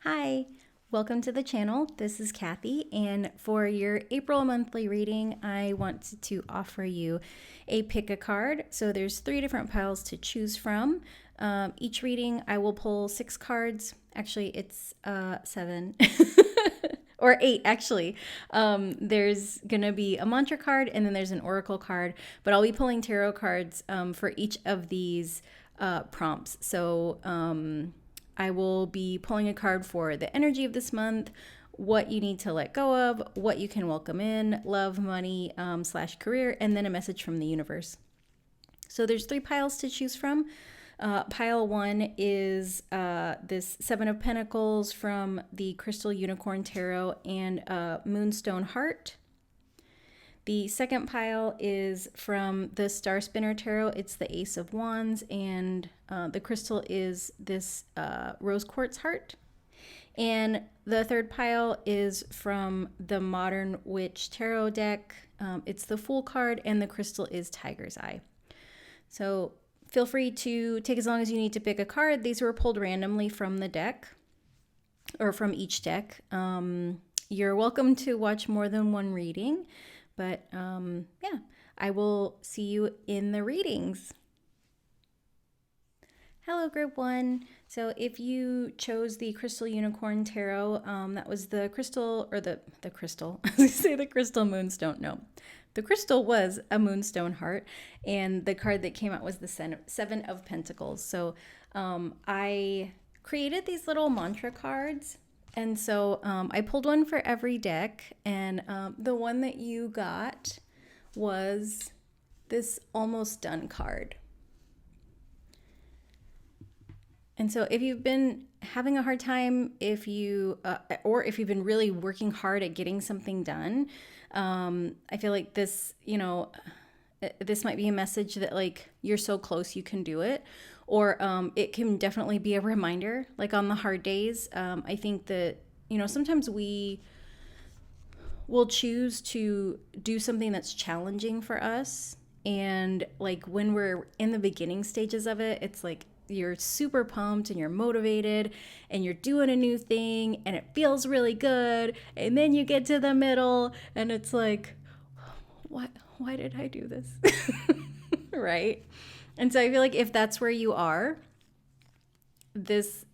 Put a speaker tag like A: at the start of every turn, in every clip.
A: Hi, welcome to the channel. This is Kathy, and for your April monthly reading, I want to offer you a pick a card. So there's 3 different piles to choose from. Each reading, I will pull 6 cards. Actually, it's 7 or 8 actually. There's gonna be a mantra card and then there's an oracle card, but I'll be pulling tarot cards for each of these prompts. So I will be pulling a card for the energy of this month, what you need to let go of, what you can welcome in, love, money, / career, and then a message from the universe. So there's 3 piles to choose from. Pile 1 is this 7 of Pentacles from the Crystal Unicorn Tarot and Moonstone Heart. The second pile is from the Star Spinner Tarot. It's the Ace of Wands, and the crystal is this Rose Quartz Heart. And the third pile is from the Modern Witch Tarot deck. It's the Fool card, and the crystal is Tiger's Eye. So feel free to take as long as you need to pick a card. These were pulled randomly from the deck, or from each deck. You're welcome to watch more than one reading. But yeah, I will see you in the readings. Hello, group 1. So if you chose the Crystal Unicorn Tarot, that was the crystal, or the crystal, I was going to say the Crystal Moonstone. No, the crystal was a Moonstone Heart, and the card that came out was the 7 of Pentacles. So I created these little mantra cards. And so I pulled one for every deck, and the one that you got was this almost done card. And so if you've been having a hard time, or if you've been really working hard at getting something done, I feel like this, this might be a message that like you're so close you can do it. Or it can definitely be a reminder, like on the hard days. I think that, sometimes we will choose to do something that's challenging for us. And like when we're in the beginning stages of it, it's like you're super pumped and you're motivated and you're doing a new thing and it feels really good. And then you get to the middle and it's like, why did I do this? Right? And so I feel like if that's where you are, this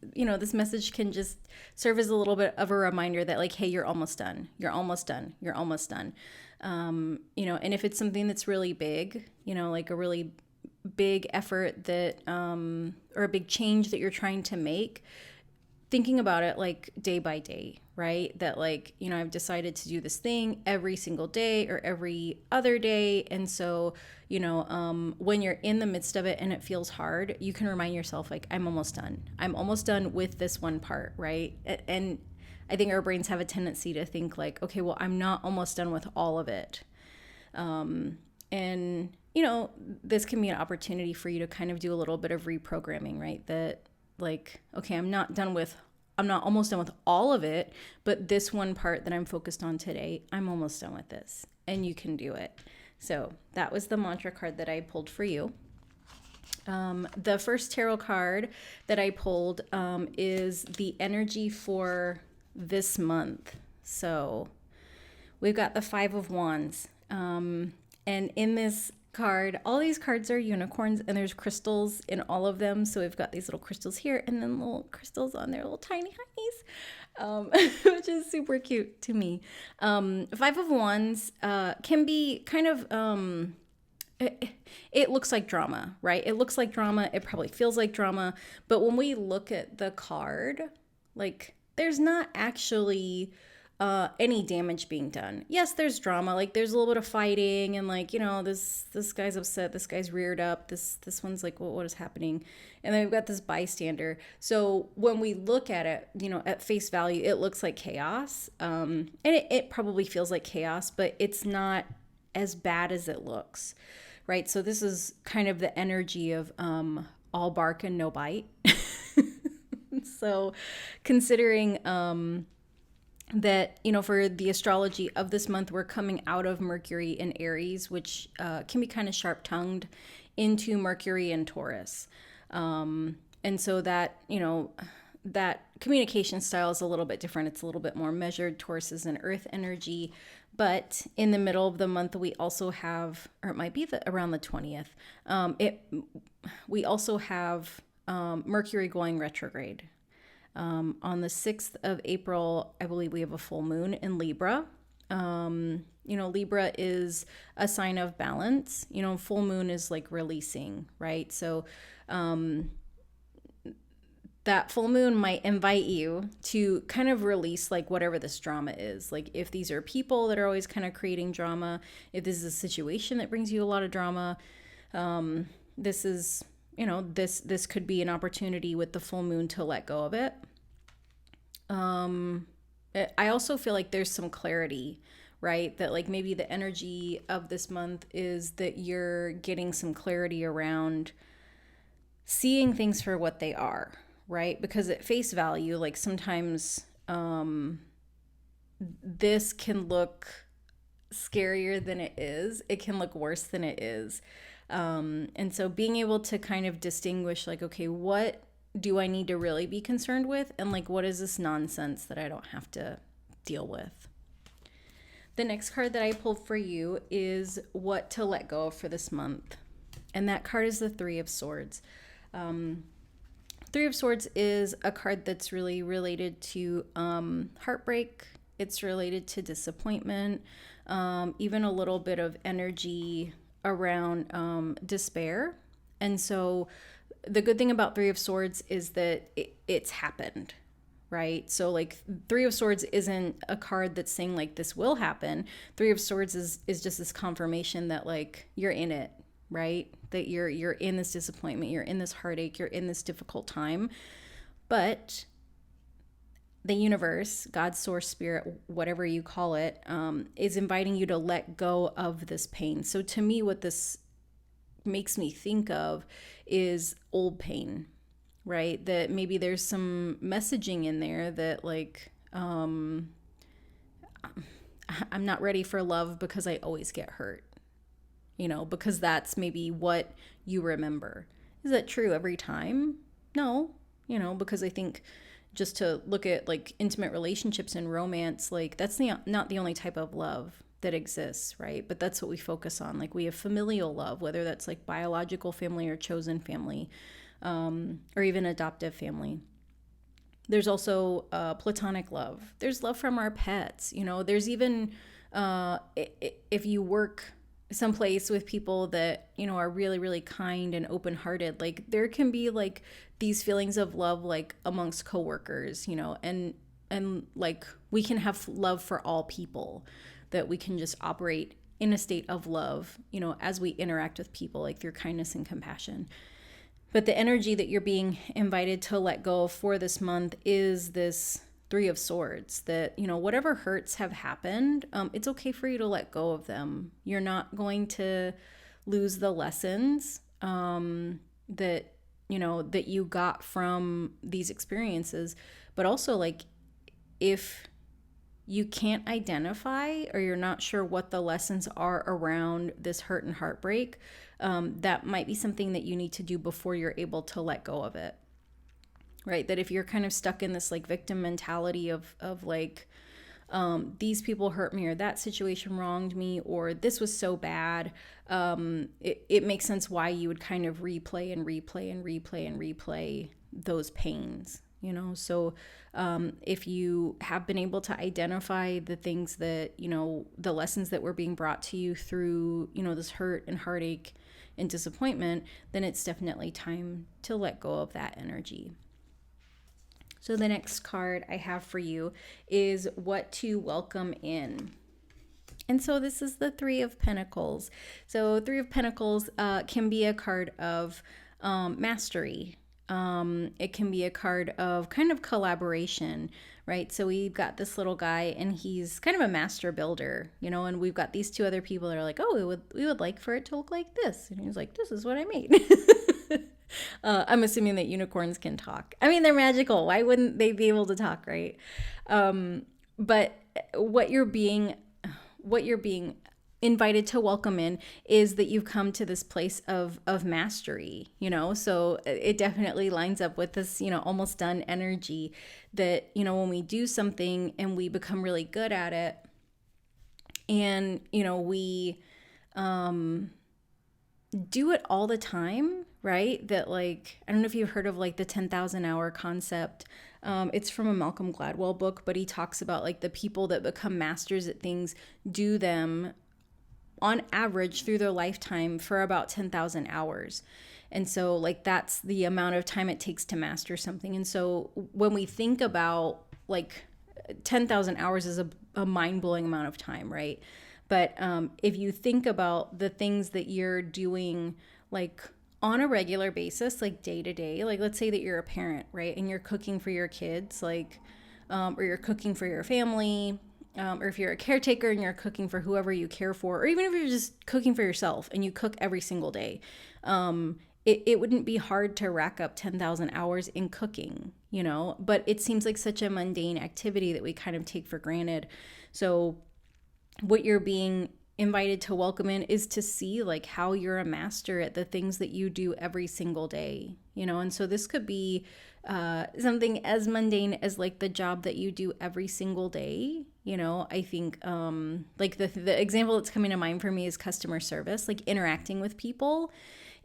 A: message can just serve as a little bit of a reminder that like, hey, you're almost done. You're almost done. You're almost done. And if it's something that's really big, like a really big effort that, or a big change that you're trying to make, thinking about it like day by day, right? That like, I've decided to do this thing every single day or every other day. And so, when you're in the midst of it and it feels hard, you can remind yourself like, I'm almost done. I'm almost done with this one part, right? And I think our brains have a tendency to think like, okay, well, I'm not almost done with all of it. And, this can be an opportunity for you to kind of do a little bit of reprogramming, right? That like, okay, I'm not almost done with all of it, but this one part that I'm focused on today, I'm almost done with this, and you can do it. So that was the mantra card that I pulled for you. The first tarot card that I pulled is the energy for this month. So we've got the 5 of Wands. And in this card, all these cards are unicorns and there's crystals in all of them. So we've got these little crystals here and then little crystals on their little tiny honeys, which is super cute to me. 5 of Wands can be kind of, it looks like drama, right? It looks like drama. It probably feels like drama. But when we look at the card, like there's not actually any damage being done. Yes, there's drama. Like there's a little bit of fighting and like, this guy's upset. This guy's reared up. This one's like, well, what is happening? And then we've got this bystander. So when we look at it, at face value, it looks like chaos. And it probably feels like chaos, but it's not as bad as it looks, right? So this is kind of the energy of all bark and no bite. So considering that, for the astrology of this month, we're coming out of Mercury in Aries, which can be kind of sharp-tongued, into Mercury in Taurus. And so that, that communication style is a little bit different. It's a little bit more measured. Taurus is an earth energy. But in the middle of the month, we also have, or it might be around the 20th, we also have Mercury going retrograde. On the 6th of April, I believe we have a full moon in Libra. Libra is a sign of balance. Full moon is like releasing, right? So that full moon might invite you to kind of release like whatever this drama is. Like if these are people that are always kind of creating drama, if this is a situation that brings you a lot of drama, this is, this could be an opportunity with the full moon to let go of it. I also feel like there's some clarity, right? That like maybe the energy of this month is that you're getting some clarity around seeing things for what they are, right? Because at face value, like sometimes this can look scarier than it is. It can look worse than it is. And so being able to kind of distinguish like, okay, what do I need to really be concerned with? And like, what is this nonsense that I don't have to deal with? The next card that I pulled for you is what to let go of for this month. And that card is the Three of Swords. Three of Swords is a card that's really related to heartbreak. It's related to disappointment, even a little bit of energy around despair. And so the good thing about Three of Swords is that it's happened, right? So like Three of Swords isn't a card that's saying like this will happen. Three of Swords is just this confirmation that like you're in it, right? That you're in this disappointment, you're in this heartache, you're in this difficult time. But the universe, God, source, spirit, whatever you call it, is inviting you to let go of this pain. So to me, what this makes me think of is old pain, right? That maybe there's some messaging in there that like, I'm not ready for love because I always get hurt, because that's maybe what you remember. Is that true every time? No, because I think just to look at like intimate relationships and romance, like that's not the only type of love that exists, right? But that's what we focus on. Like we have familial love, whether that's like biological family or chosen family, or even adoptive family. There's also platonic love. There's love from our pets. There's even if you work someplace with people that are really, really kind and open-hearted, like there can be like these feelings of love like amongst coworkers, and like we can have love for all people, that we can just operate in a state of love, as we interact with people, like through kindness and compassion. But the energy that you're being invited to let go of for this month is this Three of Swords, that, whatever hurts have happened, it's okay for you to let go of them. You're not going to lose the lessons that you got from these experiences. But also, like, if you can't identify or you're not sure what the lessons are around this hurt and heartbreak, that might be something that you need to do before you're able to let go of it. Right? That if you're kind of stuck in this like victim mentality of like, these people hurt me, or that situation wronged me, or this was so bad, it makes sense why you would kind of replay those pains, So if you have been able to identify the things that, the lessons that were being brought to you through, this hurt and heartache and disappointment, then it's definitely time to let go of that energy. So the next card I have for you is what to welcome in. And so this is the Three of Pentacles. So Three of Pentacles can be a card of mastery. It can be a card of kind of collaboration, right? So we've got this little guy and he's kind of a master builder, and we've got these two other people that are like, oh, we would like for it to look like this. And he's like, this is what I made. I'm assuming that unicorns can talk. I mean, they're magical. Why wouldn't they be able to talk, right? But what you're being invited to welcome in is that you've come to this place of mastery, so it definitely lines up with this, almost done energy that, when we do something and we become really good at it, and, we do it all the time, right? That, like, I don't know if you've heard of like the 10,000 hour concept. It's from a Malcolm Gladwell book, but he talks about like the people that become masters at things do them on average through their lifetime for about 10,000 hours. And so like that's the amount of time it takes to master something. And so when we think about like 10,000 hours is a mind-blowing amount of time, right? But if you think about the things that you're doing like on a regular basis, like day to day, like let's say that you're a parent, right? And you're cooking for your kids, like, or you're cooking for your family, or if you're a caretaker and you're cooking for whoever you care for, or even if you're just cooking for yourself and you cook every single day, it wouldn't be hard to rack up 10,000 hours in cooking, but it seems like such a mundane activity that we kind of take for granted. So what you're being invited to welcome in is to see like how you're a master at the things that you do every single day, and so this could be something as mundane as like the job that you do every single day. I think like the example that's coming to mind for me is customer service, like interacting with people.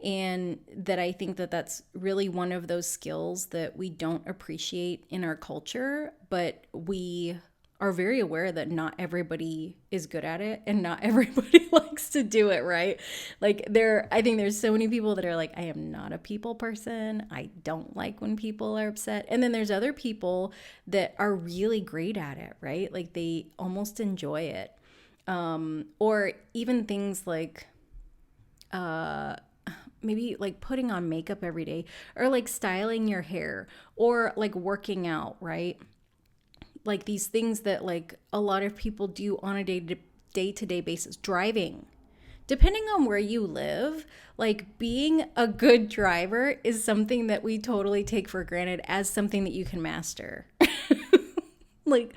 A: And that I think that that's really one of those skills that we don't appreciate in our culture, but we are very aware that not everybody is good at it and not everybody likes to do it, right? Like I think there's so many people that are like, I am not a people person. I don't like when people are upset. And then there's other people that are really great at it, right? Like they almost enjoy it. Or even things like, maybe like putting on makeup every day, or like styling your hair, or like working out, right? Like these things that like a lot of people do on a day-to-day basis. Driving, depending on where you live, like being a good driver is something that we totally take for granted as something that you can master. Like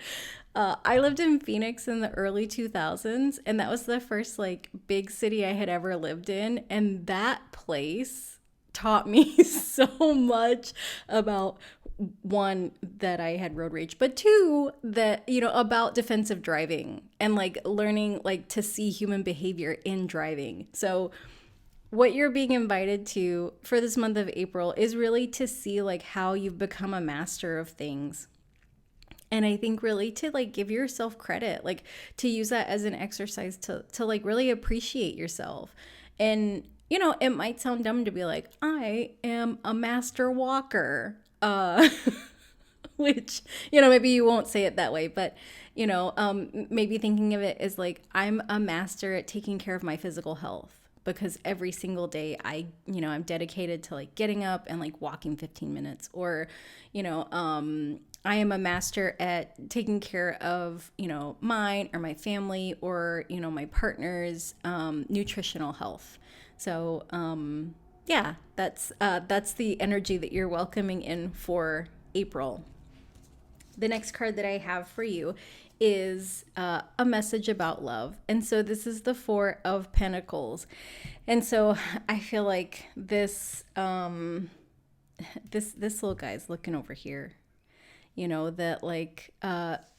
A: I lived in Phoenix in the early 2000s, and that was the first like big city I had ever lived in, and that place taught me so much about, one, that I had road rage, but two, that, about defensive driving and like learning like to see human behavior in driving. So what you're being invited to for this month of April is really to see like how you've become a master of things. And I think really to like give yourself credit, like to use that as an exercise to like really appreciate yourself. And, it might sound dumb to be like, I am a master walker, which, maybe you won't say it that way, but, maybe thinking of it as like, I'm a master at taking care of my physical health. Because every single day I'm dedicated to like getting up and like walking 15 minutes, or, I am a master at taking care of, mine or my family or, my partner's nutritional health. So, yeah, that's the energy that you're welcoming in for April. The next card that I have for you is a message about love. And so this is the Four of Pentacles. And so I feel like this little guy's looking over here. That like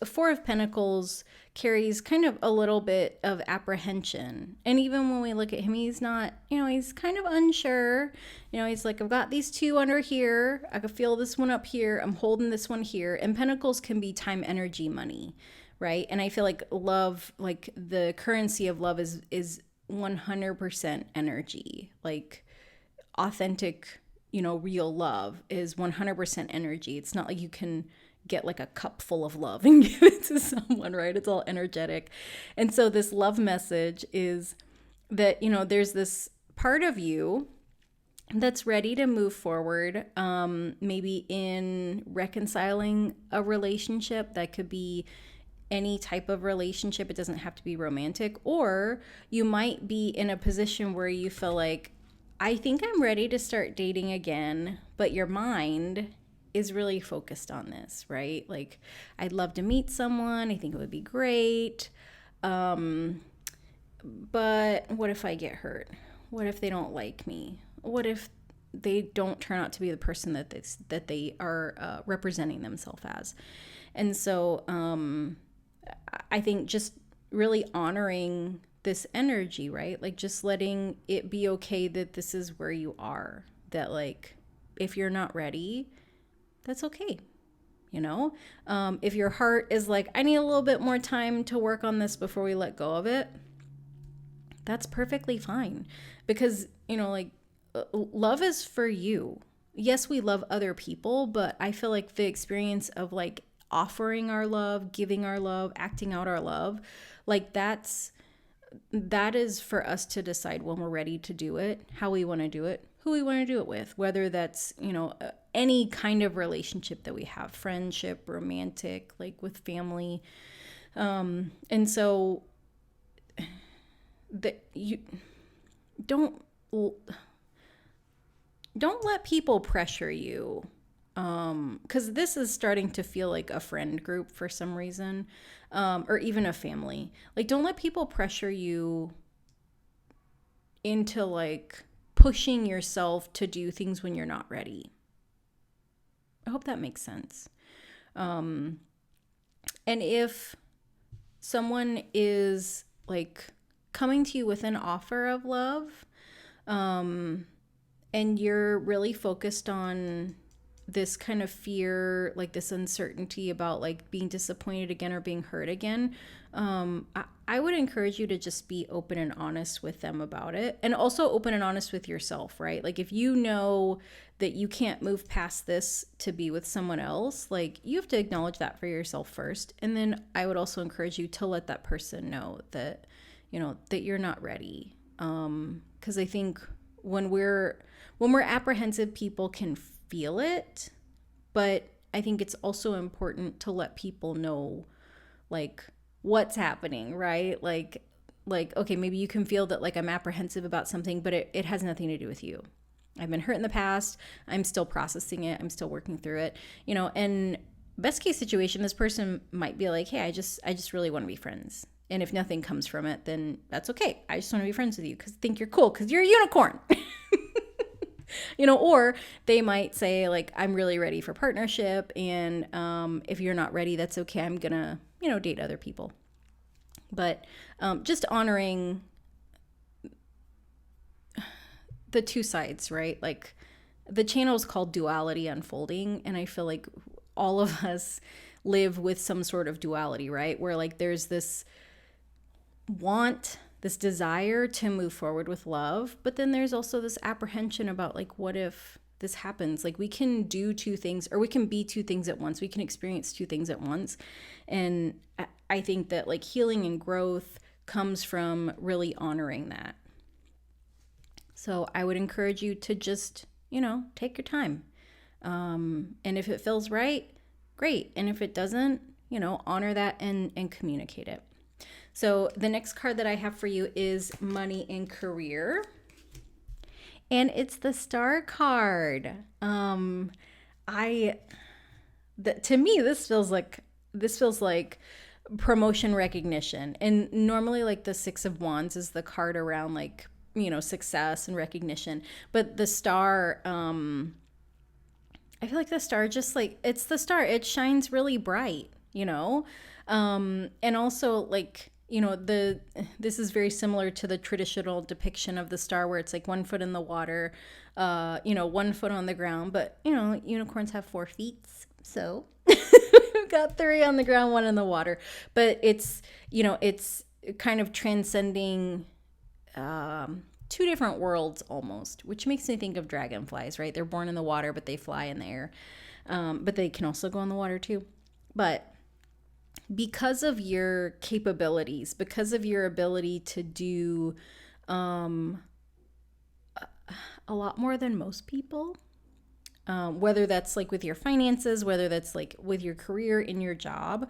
A: Four of Pentacles carries kind of a little bit of apprehension. And even when we look at him, he's not, he's kind of unsure. He's like, I've got these two under here. I can feel this one up here. I'm holding this one here. And Pentacles can be time, energy, money, right? And I feel like love, like the currency of love is 100% energy. Like authentic, real love is 100% energy. It's not like you can get like a cup full of love and give it to someone, right? It's all energetic. And so this love message is that, there's this part of you that's ready to move forward, maybe in reconciling a relationship. That could be any type of relationship. It doesn't have to be romantic. Or you might be in a position where you feel like, I think I'm ready to start dating again, but your mind is really focused on this, right? Like, I'd love to meet someone. I think it would be great. but what if I get hurt? What if they don't like me? What if they don't turn out to be the person that they are representing themselves as? And so I think just really honoring this energy, right? Like just letting it be okay that this is where you are. That like, if you're not ready, that's okay. You know, if your heart is like, I need a little bit more time to work on this before we let go of it, that's perfectly fine. Because, you know, like love is for you. Yes, we love other people, but I feel like the experience of like offering our love, giving our love, acting out our love, like that is for us to decide when we're ready to do it, how we want to do it, who we want to do it with, whether that's, you know, any kind of relationship that we have, friendship, romantic, like with family. And so that you don't let people pressure you, because this is starting to feel like a friend group for some reason, or even a family. Like, don't let people pressure you into like pushing yourself to do things when you're not ready. I hope that makes sense. And if someone is like coming to you with an offer of love, and you're really focused on this kind of fear, like this uncertainty about like being disappointed again or being hurt again, I would encourage you to just be open and honest with them about it, and also open and honest with yourself, right? Like if you know that you can't move past this to be with someone else, like you have to acknowledge that for yourself first. And then I would also encourage you to let that person know that, you know, that you're not ready. Because I think when we're apprehensive, people can feel it, but I think it's also important to let people know like what's happening, right? Like okay, maybe you can feel that like I'm apprehensive about something, but it has nothing to do with you. I've been hurt in the past. I'm still processing it. I'm still working through it, you know. And best case situation, this person might be like, hey, I just really want to be friends. And if nothing comes from it, then that's okay. I just want to be friends with you because I think you're cool because you're a unicorn. You know, or they might say like, I'm really ready for partnership. And if you're not ready, that's okay. I'm going to, you know, date other people. But just honoring the two sides, right? Like the channel is called Duality Unfolding. And I feel like all of us live with some sort of duality, right? Where like there's this this desire to move forward with love, but then there's also this apprehension about like, what if this happens? Like we can do two things, or we can be two things at once. We can experience two things at once. And I think that like healing and growth comes from really honoring that. So I would encourage you to just, you know, take your time. And if it feels right, great. And if it doesn't, you know, honor that and communicate it. So the next card that I have for you is Money and Career. And it's the Star card. To me, this feels like promotion recognition. And normally like the Six of Wands is the card around like, you know, success and recognition. But the Star, I feel like the Star just like, it's the Star. It shines really bright, you know? And also like, you know, this is very similar to the traditional depiction of the star where it's like 1 foot in the water, you know, 1 foot on the ground. But, you know, unicorns have 4 feet. So we've got 3 on the ground, 1 in the water. But it's, you know, it's kind of transcending 2 different worlds almost, which makes me think of dragonflies, right? They're born in the water, but they fly in the air. But they can also go in the water too. But because of your capabilities, because of your ability to do a lot more than most people, whether that's like with your finances, whether that's like with your career in your job,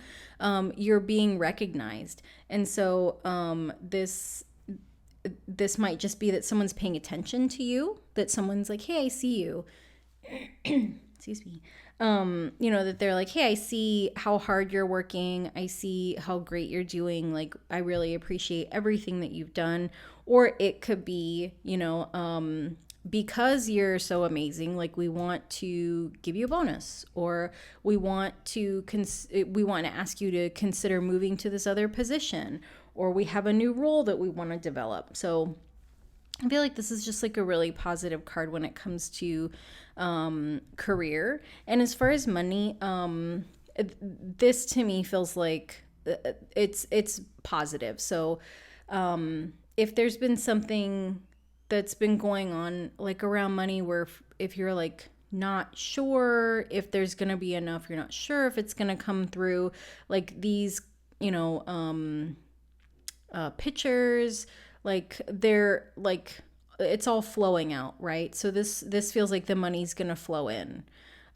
A: you're being recognized. And so this might just be that someone's paying attention to you, that someone's like, hey, I see you. Excuse me. that they're like, hey, I see how hard you're working. I see how great you're doing. Like, I really appreciate everything that you've done. Or it could be, because you're so amazing, like we want to give you a bonus, or we want to ask you to consider moving to this other position, or we have a new role that we want to develop. So I feel like this is just like a really positive card when it comes to career. And as far as money, this to me feels like it's positive. So if there's been something that's been going on like around money where if you're like not sure if there's going to be enough, you're not sure if it's going to come through, like these, pictures, like they're like, it's all flowing out, right? So this feels like the money's going to flow in,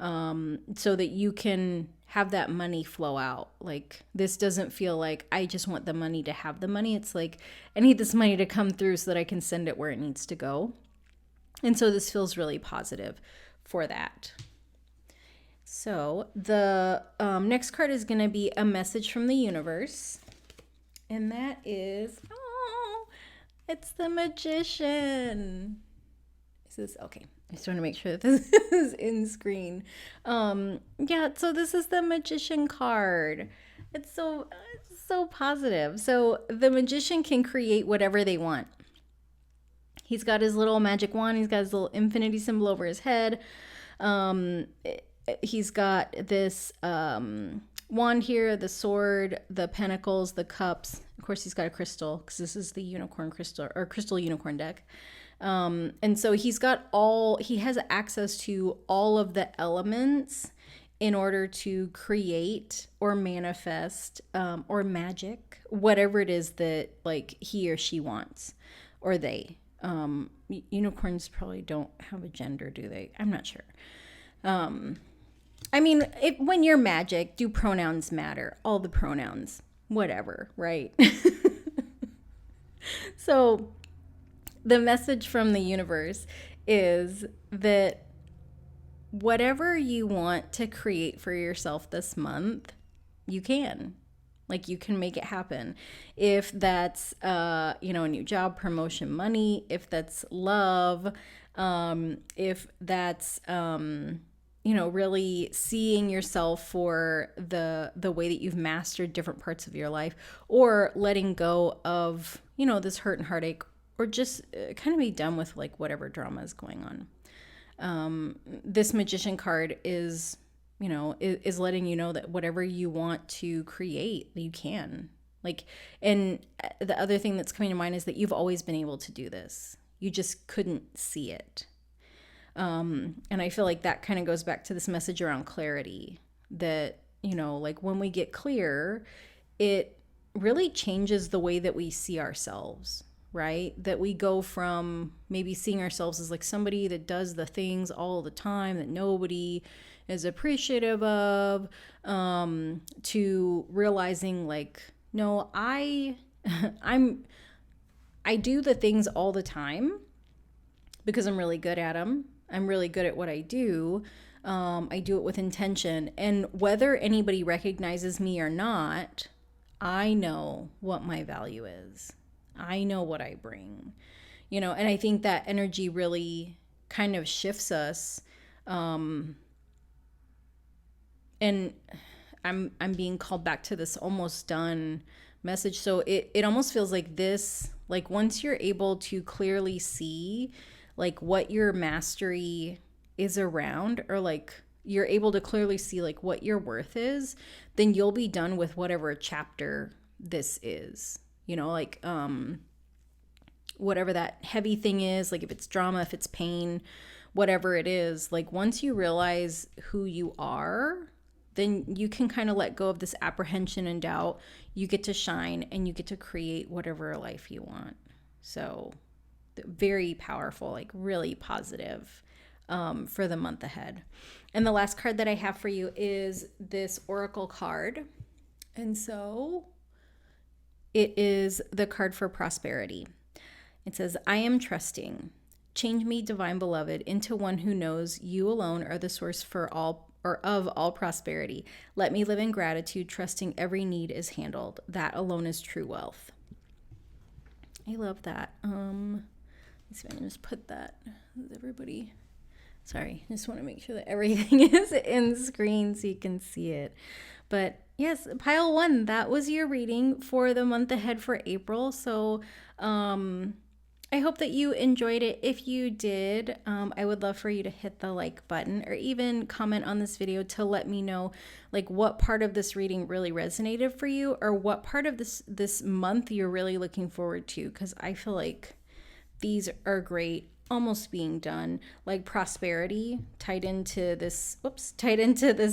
A: so that you can have that money flow out. Like this doesn't feel like I just want the money to have the money. It's like I need this money to come through so that I can send it where it needs to go. And so this feels really positive for that. So the next card is going to be a message from the universe. And that is, it's the Magician. Is this okay? I just want to make sure that this is in screen. Yeah, so this is the Magician card. It's so positive. So the Magician can create whatever they want. He's got his little magic wand. He's got his little infinity symbol over his head. He's got this wand here, the sword, the pentacles, the cups. Of course, he's got a crystal because this is the unicorn crystal or crystal unicorn deck. And so he has access to all of the elements in order to create or manifest or magic, whatever it is that like he or she wants, or they. Unicorns probably don't have a gender, do they? I'm not sure. I mean, when you're magic, do pronouns matter? All the pronouns, whatever, right? So the message from the universe is that whatever you want to create for yourself this month, you can. Like you can make it happen. If that's, a new job, promotion, money, if that's love, if that's, really seeing yourself for the way that you've mastered different parts of your life, or letting go of, this hurt and heartache, or just kind of be done with like whatever drama is going on. This Magician card is letting you know that whatever you want to create, you can. Like, and the other thing that's coming to mind is that you've always been able to do this. You just couldn't see it. And I feel like that kind of goes back to this message around clarity, that, like when we get clear, it really changes the way that we see ourselves, right? That we go from maybe seeing ourselves as like somebody that does the things all the time that nobody is appreciative of, to realizing like, no, I do the things all the time because I'm really good at them. I'm really good at what I do. I do it with intention. And whether anybody recognizes me or not, I know what my value is. I know what I bring, and I think that energy really kind of shifts us. And I'm being called back to this almost done message. So it almost feels like this, like once you're able to clearly see like what your mastery is around, or like you're able to clearly see like what your worth is, then you'll be done with whatever chapter this is, like whatever that heavy thing is, like if it's drama, if it's pain, whatever it is, like once you realize who you are, then you can kind of let go of this apprehension and doubt. You get to shine and you get to create whatever life you want. So very powerful, like really positive for the month ahead. And the last card that I have for you is this Oracle card. And so it is the card for prosperity. It says, I am trusting. Change me, divine beloved, into one who knows you alone are the source for all of all prosperity. Let me live in gratitude, trusting every need is handled. That alone is true wealth. I love that. Let's see if I can just put that. Everybody, sorry, I just want to make sure that everything is in screen so you can see it. But yes, pile 1, that was your reading for the month ahead for April. So I hope that you enjoyed it. If you did, I would love for you to hit the like button or even comment on this video to let me know like what part of this reading really resonated for you, or what part of this month you're really looking forward to, because I feel like these are great, almost being done. Like prosperity tied into this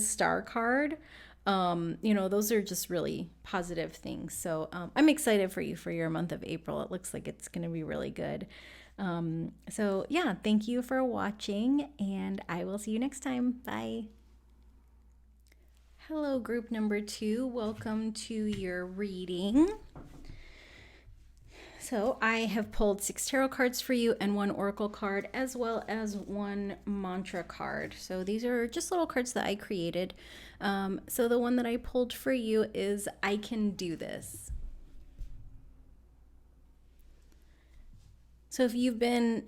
A: star card. Those are just really positive things. So I'm excited for you for your month of April. It looks like it's going to be really good. So yeah, thank you for watching, and I will see you next time. Bye. Hello, group number 2. Welcome to your reading. So I have pulled 6 tarot cards for you and 1 oracle card, as well as 1 mantra card. So these are just little cards that I created. So the one that I pulled for you is I can do this. So if you've been,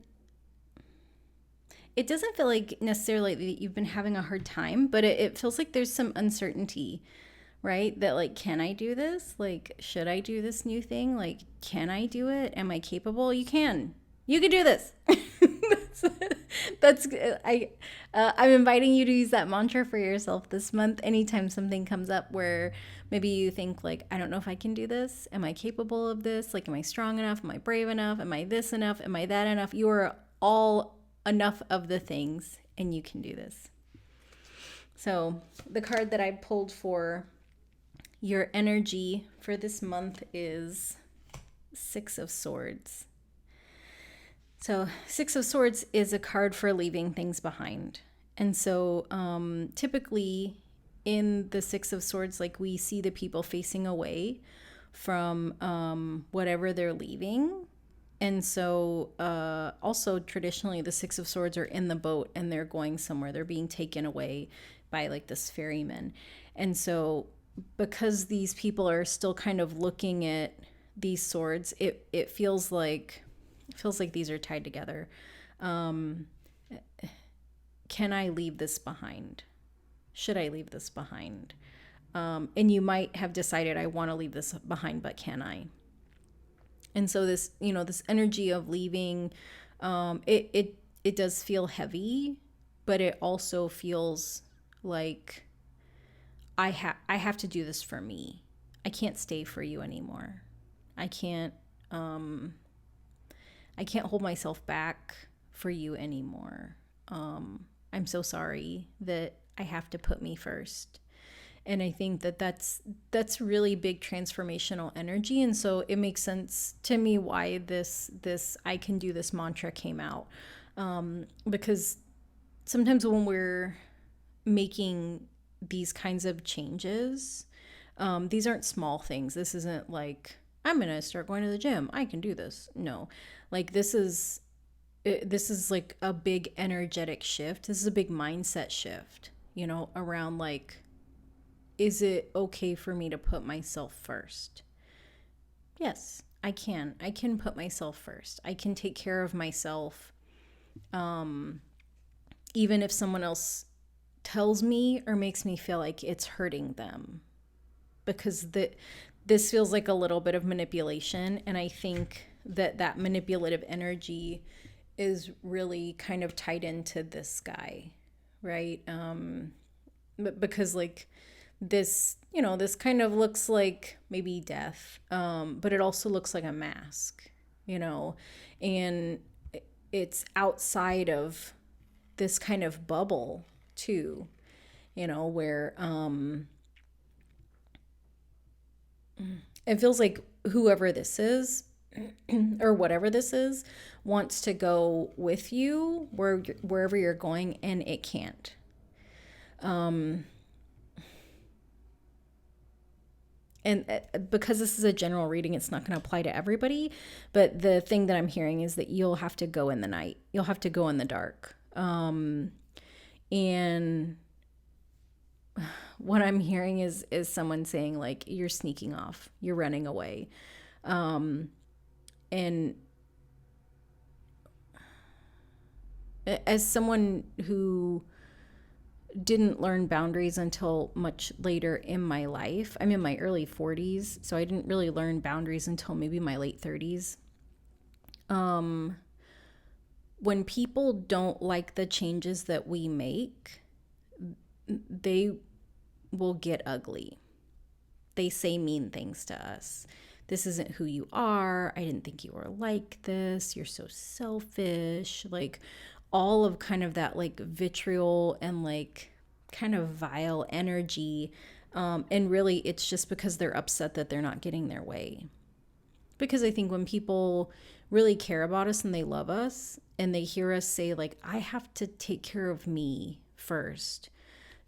A: it doesn't feel like necessarily that you've been having a hard time, but it feels like there's some uncertainty, right? That like, can I do this? Like, should I do this new thing? Like, can I do it? Am I capable? You can do this. I'm inviting you to use that mantra for yourself this month. Anytime something comes up where maybe you think like, I don't know if I can do this. Am I capable of this? Like, am I strong enough? Am I brave enough? Am I this enough? Am I that enough? You are all enough of the things, and you can do this. So the card that I pulled for your energy for this month is 6 of Swords. So 6 of Swords is a card for leaving things behind. And so typically in the 6 of Swords, like we see the people facing away from whatever they're leaving. And so also traditionally the 6 of Swords are in the boat and they're going somewhere. They're being taken away by like this ferryman. And so because these people are still kind of looking at these swords, it feels like these are tied together. Can I leave this behind? Should I leave this behind? And you might have decided I want to leave this behind, but can I? And so this, this energy of leaving, it does feel heavy, but it also feels like I have to do this for me. I can't stay for you anymore. I can't hold myself back for you anymore. I'm so sorry that I have to put me first. And I think that's really big transformational energy. And so it makes sense to me why this I can do this mantra came out. Because sometimes when we're making these kinds of changes, these aren't small things. This isn't like, I'm going to start going to the gym. I can do this. No, like this is like a big energetic shift. This is a big mindset shift, around like, is it okay for me to put myself first? Yes, I can. I can put myself first. I can take care of myself. Even if someone else tells me or makes me feel like it's hurting them, because this feels like a little bit of manipulation. And I think that manipulative energy is really kind of tied into this guy, right? Because like this, this kind of looks like maybe death, but it also looks like a mask, and it's outside of this kind of bubble too, where it feels like whoever this is or whatever this is wants to go with you wherever you're going, and it can't. And because this is a general reading, it's not going to apply to everybody. But the thing that I'm hearing is that you'll have to go in the night. You'll have to go in the dark. And what I'm hearing is someone saying like, you're sneaking off, you're running away. And as someone who didn't learn boundaries until much later in my life, I'm in my early 40s, so I didn't really learn boundaries until maybe my late 30s. When people don't like the changes that we make, they will get ugly. They say mean things to us. This isn't who you are. I didn't think you were like this. You're so selfish. Like all of kind of that like vitriol and like kind of vile energy. And really it's just because they're upset that they're not getting their way. Because I think when people really care about us and they love us and they hear us say like, I have to take care of me first,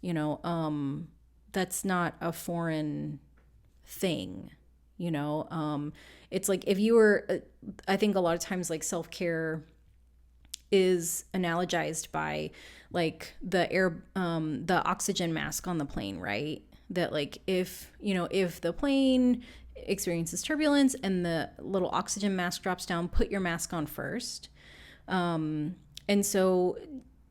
A: you know, that's not a foreign thing, you know. It's like if you were, I think a lot of times like self-care is analogized by like the oxygen mask on the plane, right? That like if the plane experiences turbulence and the little oxygen mask drops down, put your mask on first. And so,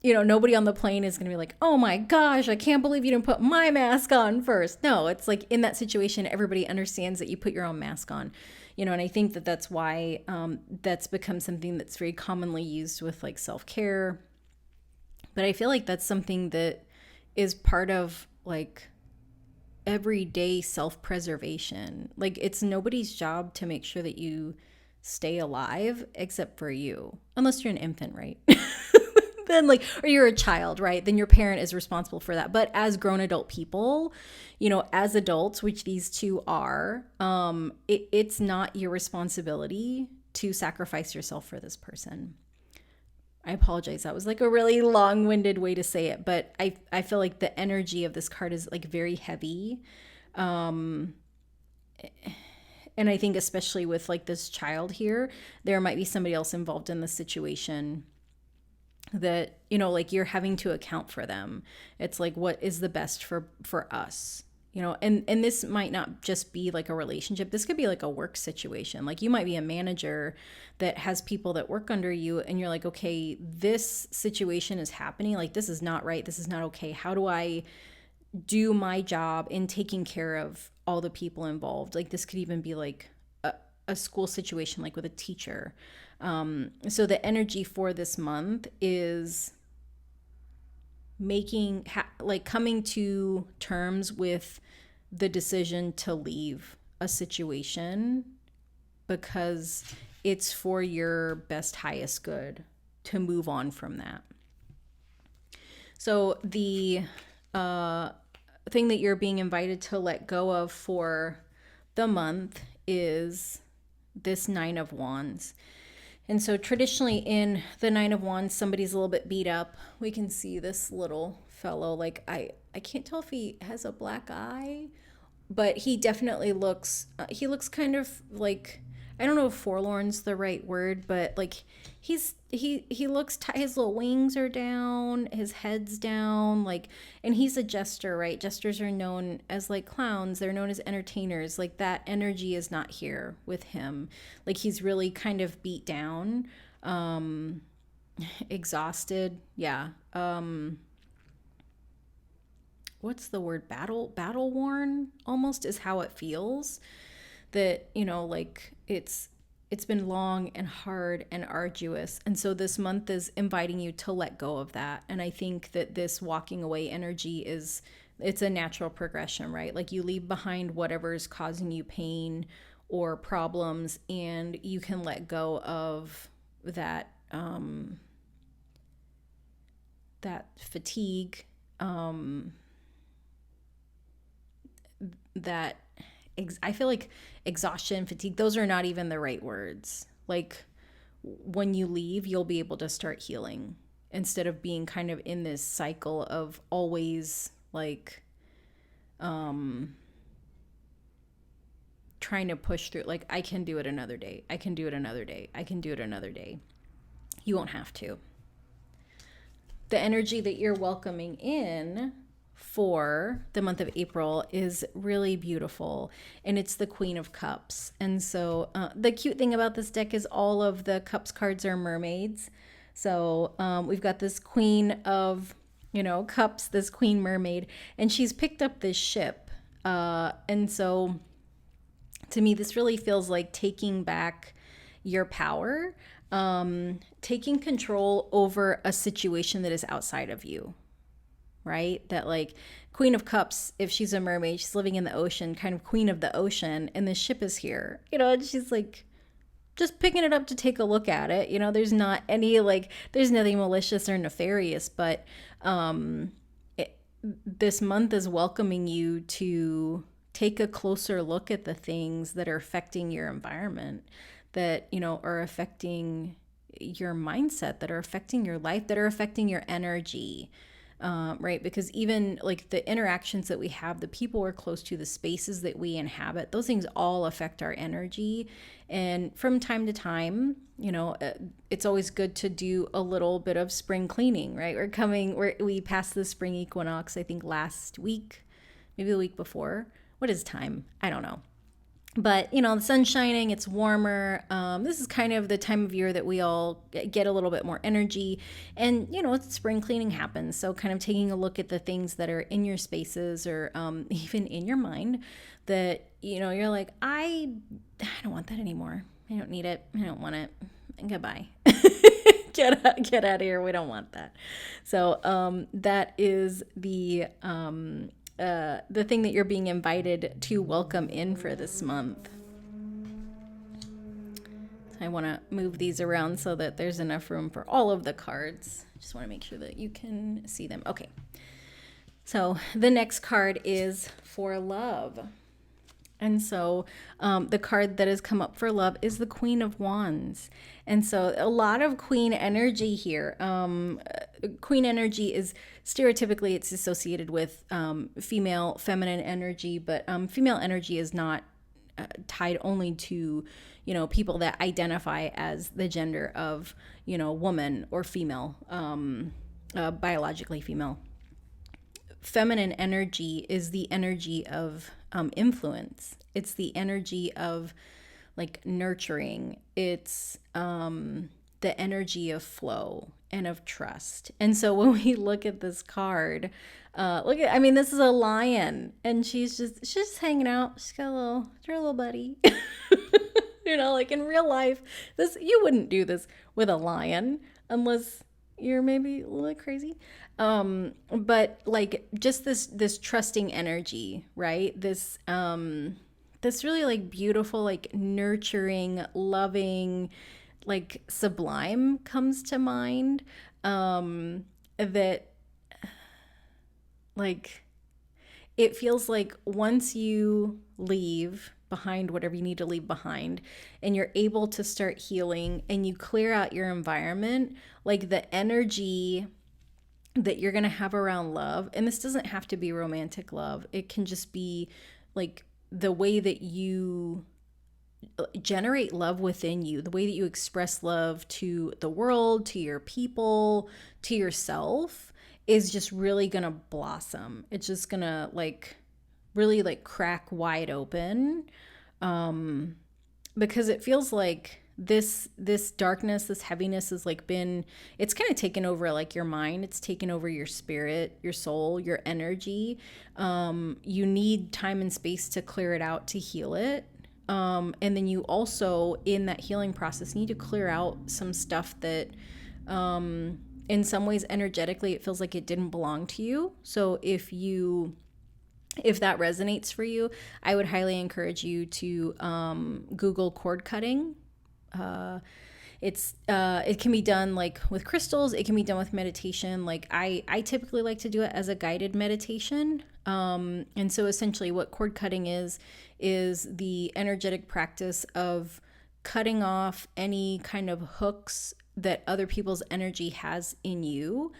A: nobody on the plane is going to be like, oh my gosh, I can't believe you didn't put my mask on first. No, it's like in that situation, everybody understands that you put your own mask on, and I think that that's why that's become something that's very commonly used with like self-care. But I feel like that's something that is part of like everyday self-preservation. Like it's nobody's job to make sure that you stay alive except for you, unless you're an infant, right? Then like, or you're a child, right? Then your parent is responsible for that. But as grown adult people, as adults, which these two are, it's not your responsibility to sacrifice yourself for this person. I apologize. That was like a really long-winded way to say it, but I feel like the energy of this card is like very heavy. And I think especially with like this child here, there might be somebody else involved in the situation that, like you're having to account for them. It's like, what is the best for us? And this might not just be like a relationship. This could be like a work situation. Like you might be a manager that has people that work under you and you're like, okay, this situation is happening. Like this is not right. This is not okay. How do I do my job in taking care of all the people involved? Like this could even be like a school situation, like with a teacher. So the energy for this month is coming to terms with the decision to leave a situation because it's for your best, highest good to move on from that. So the thing that you're being invited to let go of for the month is this Nine of Wands. And so traditionally in the Nine of Wands, somebody's a little bit beat up. We can see this little fellow, like I can't tell if he has a black eye, but he definitely looks kind of like, I don't know if forlorn's the right word, but like he looks, his little wings are down, his head's down, like, and he's a jester, right? Jesters are known as like clowns. They're known as entertainers. Like that energy is not here with him. Like he's really kind of beat down, exhausted. Yeah. What's the word? Battle worn almost is how it feels. That, like it's been long and hard and arduous. And so this month is inviting you to let go of that. And I think that this walking away energy it's a natural progression, right? Like you leave behind whatever is causing you pain or problems, and you can let go of that, that fatigue, that I feel like exhaustion, fatigue, those are not even the right words. Like when you leave, you'll be able to start healing instead of being kind of in this cycle of always like trying to push through. Like I can do it another day. I can do it another day. I can do it another day. You won't have to. The energy that you're welcoming in for the month of April is really beautiful, and it's the Queen of Cups. And so the cute thing about this deck is all of the Cups cards are mermaids. So we've got this Queen of, Cups, this Queen Mermaid, and she's picked up this ship. And so to me, this really feels like taking back your power, taking control over a situation that is outside of you. Right? That like Queen of Cups, if she's a mermaid, she's living in the ocean, kind of queen of the ocean, and the ship is here, and she's like just picking it up to take a look at it. There's not any there's nothing malicious or nefarious, but this month is welcoming you to take a closer look at the things that are affecting your environment, that, are affecting your mindset, that are affecting your life, that are affecting your energy. Right? Because even like the interactions that we have, the people we're close to, the spaces that we inhabit, those things all affect our energy. And from time to time, it's always good to do a little bit of spring cleaning, right? We passed the spring equinox, I think last week, maybe the week before. What is time? I don't know. But, the sun's shining, it's warmer. This is kind of the time of year that we all get a little bit more energy. And, spring cleaning happens. So kind of taking a look at the things that are in your spaces or even in your mind that, you're like, I don't want that anymore. I don't need it. I don't want it. Goodbye. Get out of here. We don't want that. So that is the thing that you're being invited to welcome in for this month. I want to move these around so that there's enough room for all of the cards. Just want to make sure that you can see them. Okay. So the next card is for love. And so the card that has come up for love is the Queen of Wands. And so a lot of queen energy here. Queen energy is stereotypically, it's associated with female, feminine energy, but female energy is not tied only to, people that identify as the gender of, woman or female, biologically female. Feminine energy is the energy of influence. It's the energy of nurturing. It's the energy of flow and of trust. And so when we look at this card, this is a lion, and she's just hanging out. She's got her little buddy. In real life, you wouldn't do this with a lion unless you're maybe a little bit crazy. But just this trusting energy, right? This really beautiful, nurturing, loving, sublime comes to mind. That it feels like once you leave behind whatever you need to leave behind, and you're able to start healing and you clear out your environment, the energy that you're going to have around love, and this doesn't have to be romantic love. It can just be the way that you generate love within you, the way that you express love to the world, to your people, to yourself, is just really going to blossom. It's just going to really crack wide open, because it feels like this darkness, this heaviness has it's kind of taken over your mind. It's taken over your spirit, your soul, your energy. You need time and space to clear it out, to heal it. And then you also, in that healing process, need to clear out some stuff that, in some ways energetically, it feels like it didn't belong to you. So if that resonates for you, I would highly encourage you to Google cord cutting. It can be done with crystals. It can be done with meditation. I typically like to do it as a guided meditation. And so essentially what cord cutting is the energetic practice of cutting off any kind of hooks that other people's energy has in you,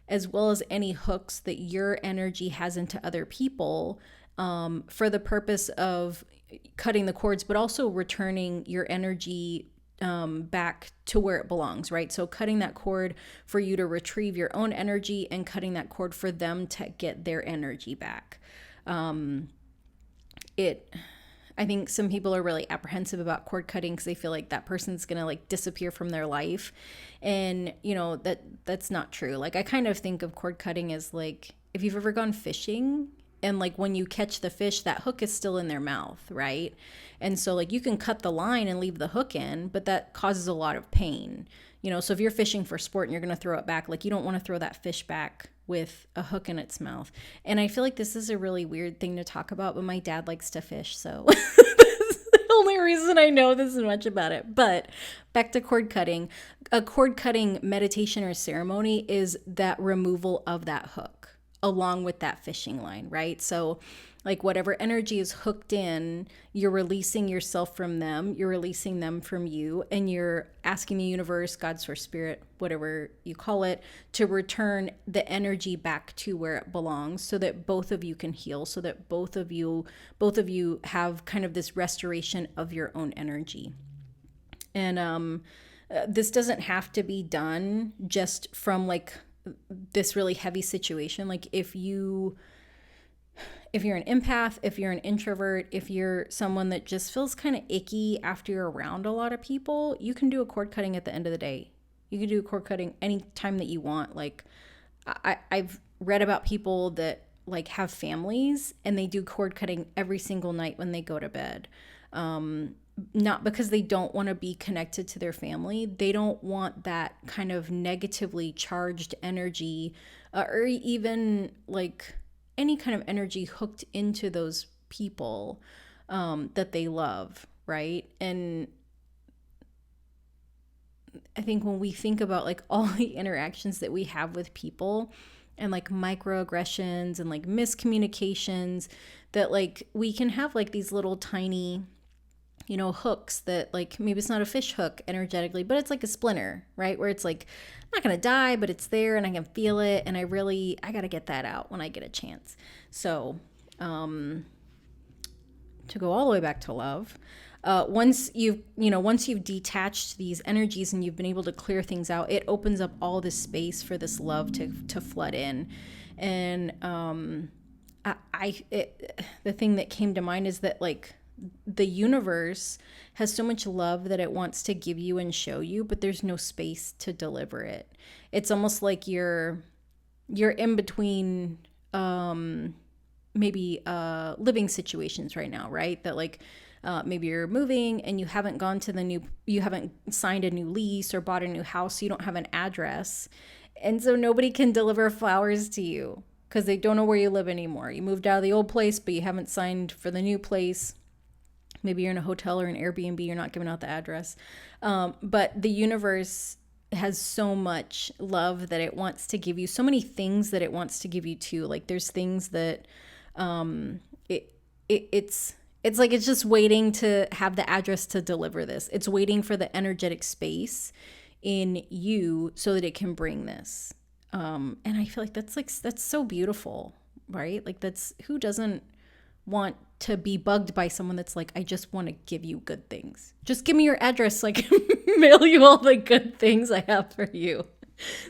A: as well as any hooks that your energy has into other people, for the purpose of cutting the cords, but also returning your energy back to where it belongs, right? So cutting that cord for you to retrieve your own energy and cutting that cord for them to get their energy back. I think some people are really apprehensive about cord cutting because they feel like that person's going to like disappear from their life. And, that's not true. Like, I kind of think of cord cutting as like, if you've ever gone fishing and like when you catch the fish, that hook is still in their mouth, right? And so like you can cut the line and leave the hook in, but that causes a lot of pain. So if you're fishing for sport and you're going to throw it back, like you don't want to throw that fish back with a hook in its mouth. And I feel like this is a really weird thing to talk about, but my dad likes to fish, so this is the only reason I know this much about it. But back to cord cutting. A cord cutting meditation or ceremony is that removal of that hook along with that fishing line, right? So like whatever energy is hooked in, you're releasing yourself from them, you're releasing them from you, and you're asking the universe, God, source, spirit, whatever you call it, to return the energy back to where it belongs so that both of you can heal, so that both of you have kind of this restoration of your own energy. And this doesn't have to be done just from like this really heavy situation. Like if you're an empath, if you're an introvert, if you're someone that just feels kind of icky after you're around a lot of people, you can do a cord cutting at the end of the day. You can do a cord cutting anytime that you want. Like I've read about people that like have families and they do cord cutting every single night when they go to bed. Not because they don't want to be connected to their family. They don't want that kind of negatively charged energy or even like any kind of energy hooked into those people that they love, right? And I think when we think about like all the interactions that we have with people and like microaggressions and like miscommunications, that like we can have like these little tiny hooks that like maybe it's not a fish hook energetically, but it's like a splinter, right? Where it's like, I'm not going to die, but it's there and I can feel it. And I got to get that out when I get a chance. So, to go all the way back to love, once you've detached these energies and you've been able to clear things out, it opens up all this space for this love to flood in. And, the thing that came to mind is that like, the universe has so much love that it wants to give you and show you, but there's no space to deliver it. It's almost like you're in between maybe living situations right now, right? That like maybe you're moving and you haven't signed a new lease or bought a new house, so you don't have an address. And so nobody can deliver flowers to you because they don't know where you live anymore. You moved out of the old place, but you haven't signed for the new place. Maybe you're in a hotel or an Airbnb, you're not giving out the address. But the universe has so much love that it wants to give you, so many things that it wants to give you too. Like there's things that it's like it's just waiting to have the address to deliver this. It's waiting for the energetic space in you so that it can bring this. And I feel like that's so beautiful, right? Like who doesn't want to be bugged by someone that's like, I just want to give you good things. Just give me your address so I can mail you all the good things I have for you.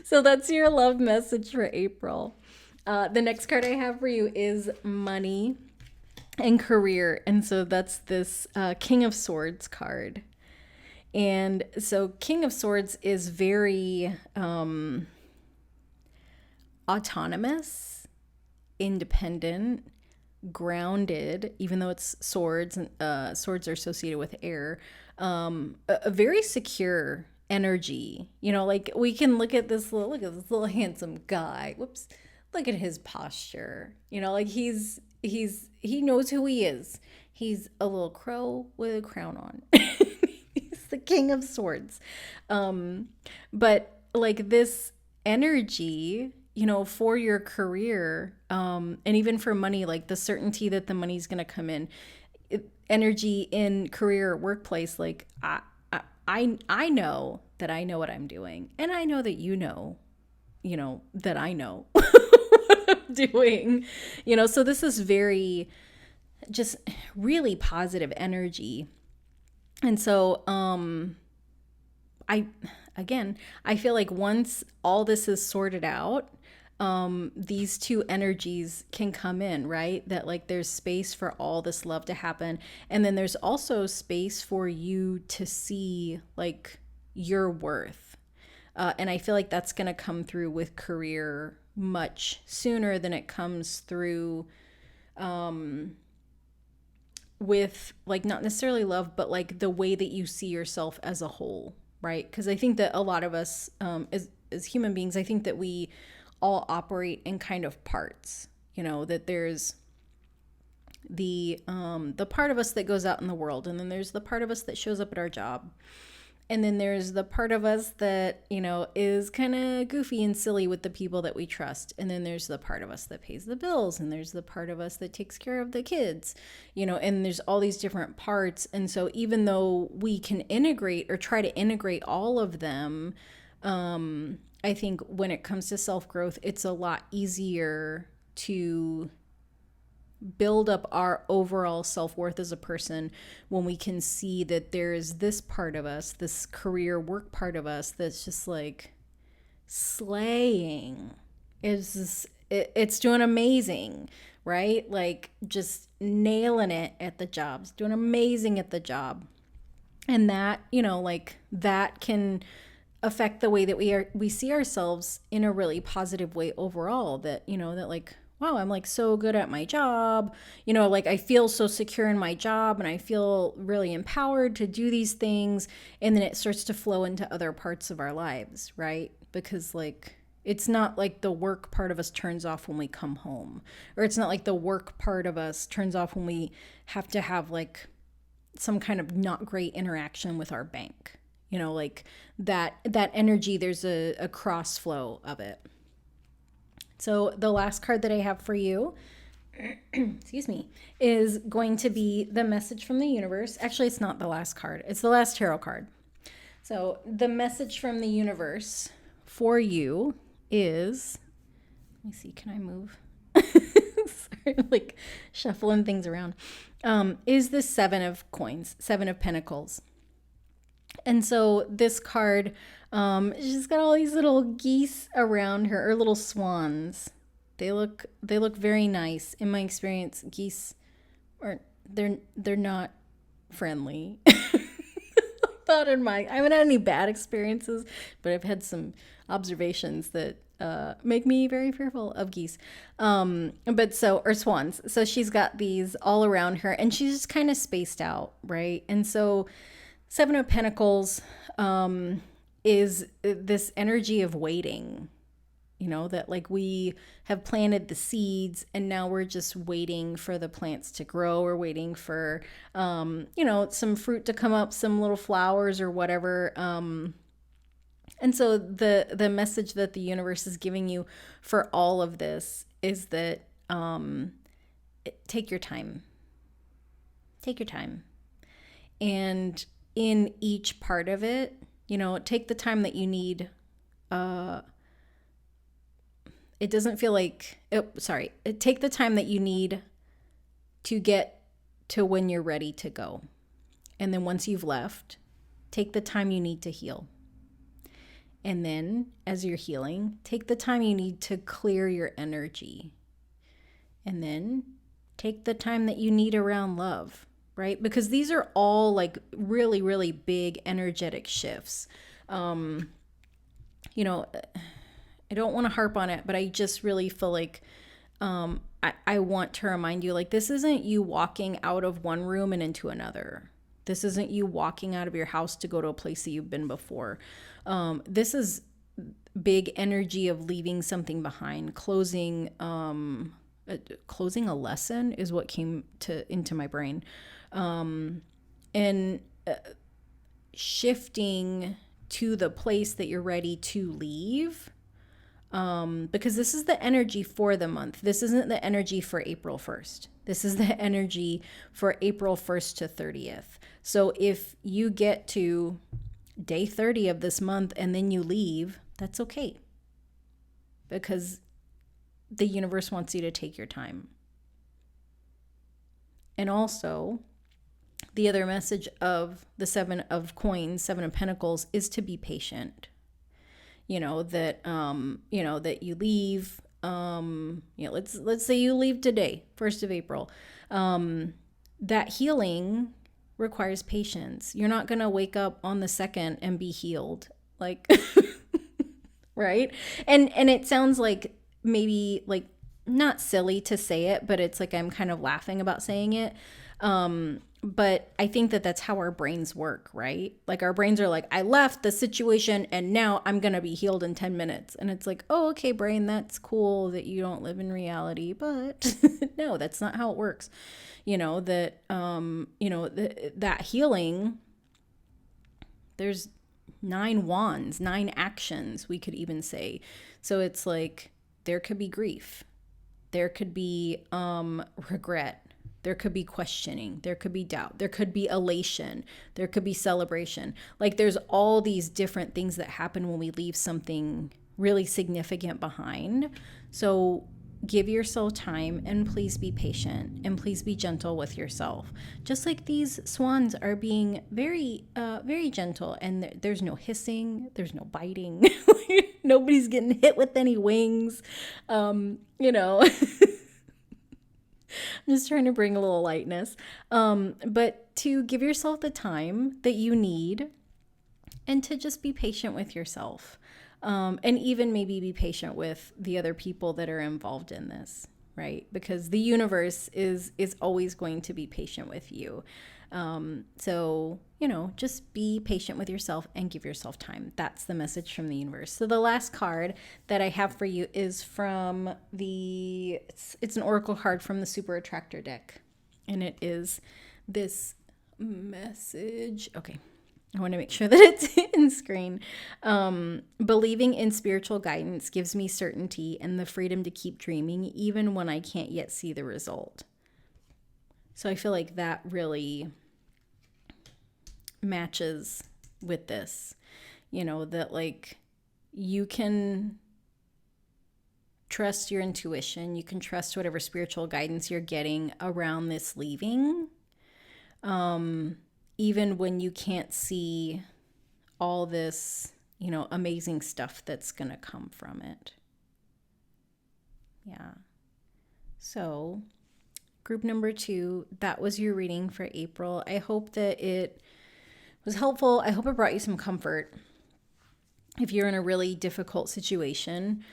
A: So that's your love message for April. The next card I have for you is money and career. And so that's this King of Swords card. And so King of Swords is very autonomous, independent, grounded, even though it's swords and swords are associated with air, a very secure energy. Like we can look at this little handsome guy. Whoops. Look at his posture. Like he knows who he is. He's a little crow with a crown on. He's the King of Swords. But like this energy, for your career, and even for money, like the certainty that the money's going to come in, energy in career, workplace, like I know that I know what I'm doing, and I know that that I know what I'm doing, so this is very just really positive energy. And so, I feel like once all this is sorted out, these two energies can come in, right? That like there's space for all this love to happen. And then there's also space for you to see like your worth. And I feel like that's going to come through with career much sooner than it comes through with like not necessarily love, but like the way that you see yourself as a whole, right? Because I think that a lot of us as human beings, I think that we all operate in kind of parts, you know, that there's the part of us that goes out in the world, and then there's the part of us that shows up at our job. And then there's the part of us that, you know, is kind of goofy and silly with the people that we trust. And then there's the part of us that pays the bills. And there's the part of us that takes care of the kids, you know, and there's all these different parts. And so even though we can integrate or try to integrate all of them, I think when it comes to self-growth, it's a lot easier to build up our overall self-worth as a person when we can see that there's this part of us, this career work part of us that's just like slaying. It's doing amazing, right? Like just nailing it at the jobs, doing amazing at the job. And that, you know, like that can affect the way that we see ourselves in a really positive way overall, that, you know, that like, wow, I'm like so good at my job. You know, like I feel so secure in my job and I feel really empowered to do these things. And then it starts to flow into other parts of our lives, right? Because like, it's not like the work part of us turns off when we come home, or it's not like the work part of us turns off when we have to have like some kind of not great interaction with our bank. You know, like that energy, there's a cross flow of it. So the last card that I have for you, excuse me, is going to be the message from the universe. Actually, it's not the last card. It's the last tarot card. So the message from the universe for you is, let me see, can I move? Sorry, like shuffling things around. Is the Seven of Coins, Seven of Pentacles. And so this card, she's got all these little geese around her, or little swans. They look very nice. In my experience, geese they're not friendly. I haven't had any bad experiences, but I've had some observations that make me very fearful of geese. Or swans. So she's got these all around her, and she's just kind of spaced out, right? And so Seven of Pentacles is this energy of waiting, you know, that like we have planted the seeds and now we're just waiting for the plants to grow, or waiting for, you know, some fruit to come up, some little flowers or whatever. And so the message that the universe is giving you for all of this is that take your time. Take your time. And in each part of it, you know, take the time that you need. It doesn't feel like, take the time that you need to get to when you're ready to go. And then once you've left, take the time you need to heal. And then as you're healing, take the time you need to clear your energy. And then take the time that you need around love. Right? Because these are all like really, really big energetic shifts. You know, I don't want to harp on it, but I just really feel like I want to remind you, like, this isn't you walking out of one room and into another. This isn't you walking out of your house to go to a place that you've been before. This is big energy of leaving something behind, closing a lesson is what came into my brain. And shifting to the place that you're ready to leave. Because this is the energy for the month. This isn't the energy for April 1st. This is the energy for April 1st to 30th. So if you get to day 30 of this month and then you leave, that's okay. Because the universe wants you to take your time. And also, The other message of the Seven of Coins, Seven of Pentacles, is to be patient. That you leave, let's say you leave today, 1st of April. That healing requires patience. You're not going to wake up on the 2nd and be healed. Like, right? And it sounds like maybe like not silly to say it, but it's like I'm kind of laughing about saying it. But I think that that's how our brains work, right? Like our brains are like, I left the situation and now I'm going to be healed in 10 minutes. And it's like, oh, okay, brain, that's cool that you don't live in reality, but no, that's not how it works. That healing, there's 9 wands, 9 actions, we could even say. So it's like, there could be grief. There could be regret. There could be questioning. There could be doubt. There could be elation. There could be celebration. Like there's all these different things that happen when we leave something really significant behind. So give yourself time and please be patient and please be gentle with yourself. Just like these swans are being very, very gentle, and there's no hissing, there's no biting. Nobody's getting hit with any wings. I'm just trying to bring a little lightness. But to give yourself the time that you need and to just be patient with yourself. And even maybe be patient with the other people that are involved in this, right? Because the universe is always going to be patient with you. So, just be patient with yourself and give yourself time. That's the message from the universe. So the last card that I have for you is from it's an oracle card from the Super Attractor deck. And it is this message. Okay. I want to make sure that it's in screen. Believing in spiritual guidance gives me certainty and the freedom to keep dreaming, even when I can't yet see the result. So I feel like that really matches with this, that like you can trust your intuition. You can trust whatever spiritual guidance you're getting around this leaving. Even when you can't see all this, amazing stuff that's going to come from it. Yeah. So, group number 2, that was your reading for April. I hope that it was helpful. I hope it brought you some comfort if you're in a really difficult situation.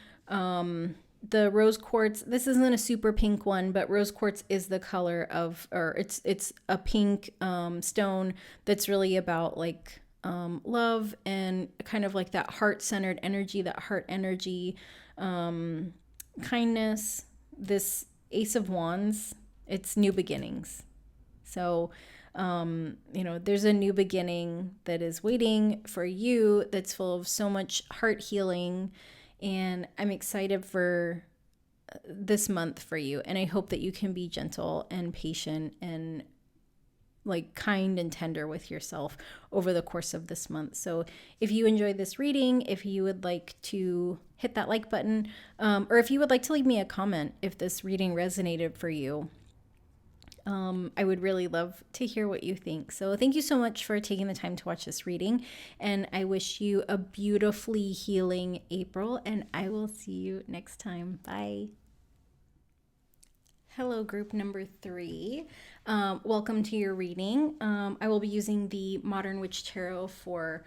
A: The rose quartz, this isn't a super pink one, but rose quartz is the color of, or it's a pink stone that's really about like love and kind of like that heart-centered energy, that heart energy, kindness. This Ace of Wands, it's new beginnings. So, there's a new beginning that is waiting for you that's full of so much heart healing. And I'm excited for this month for you. And I hope that you can be gentle and patient and like kind and tender with yourself over the course of this month. So if you enjoyed this reading, if you would like to hit that like button, or if you would like to leave me a comment if this reading resonated for you, I would really love to hear what you think. So thank you so much for taking the time to watch this reading. And I wish you a beautifully healing April. And I will see you next time. Bye. Hello, group number 3. Welcome to your reading. I will be using the Modern Witch Tarot for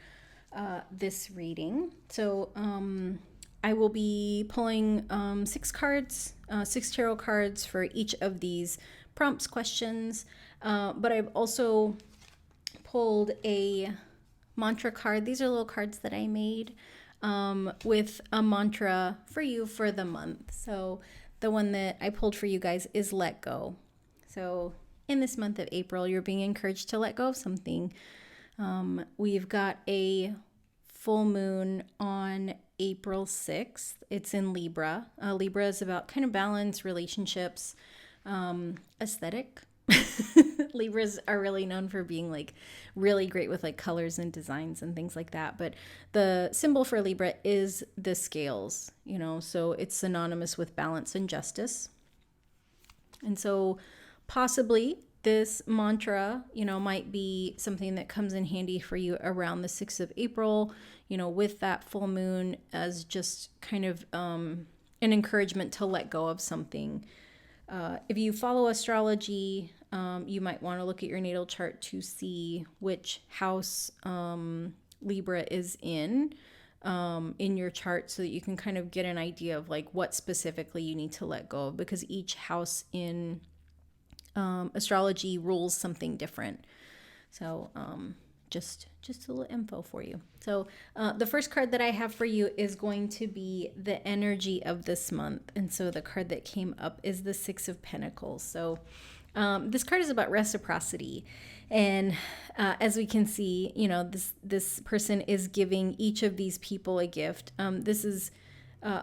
A: this reading. So I will be pulling 6 cards, 6 tarot cards for each of these prompts, questions, but I've also pulled a mantra card. These are little cards that I made with a mantra for you for the month. So the one that I pulled for you guys is let go. So in this month of April, you're being encouraged to let go of something. We've got a full moon on April 6th. It's in Libra. Libra is about kind of balance, relationships, aesthetic. Libras are really known for being like really great with like colors and designs and things like that. But the symbol for Libra is the scales, so it's synonymous with balance and justice. And so possibly this mantra, might be something that comes in handy for you around the 6th of April, with that full moon, as just kind of an encouragement to let go of something. If you follow astrology, you might want to look at your natal chart to see which house Libra is in your chart, so that you can kind of get an idea of like what specifically you need to let go of, because each house in astrology rules something different. So just a little info for you. So the first card that I have for you is going to be the energy of this month. And so the card that came up is the Six of Pentacles. So this card is about reciprocity. And as we can see, this person is giving each of these people a gift. This is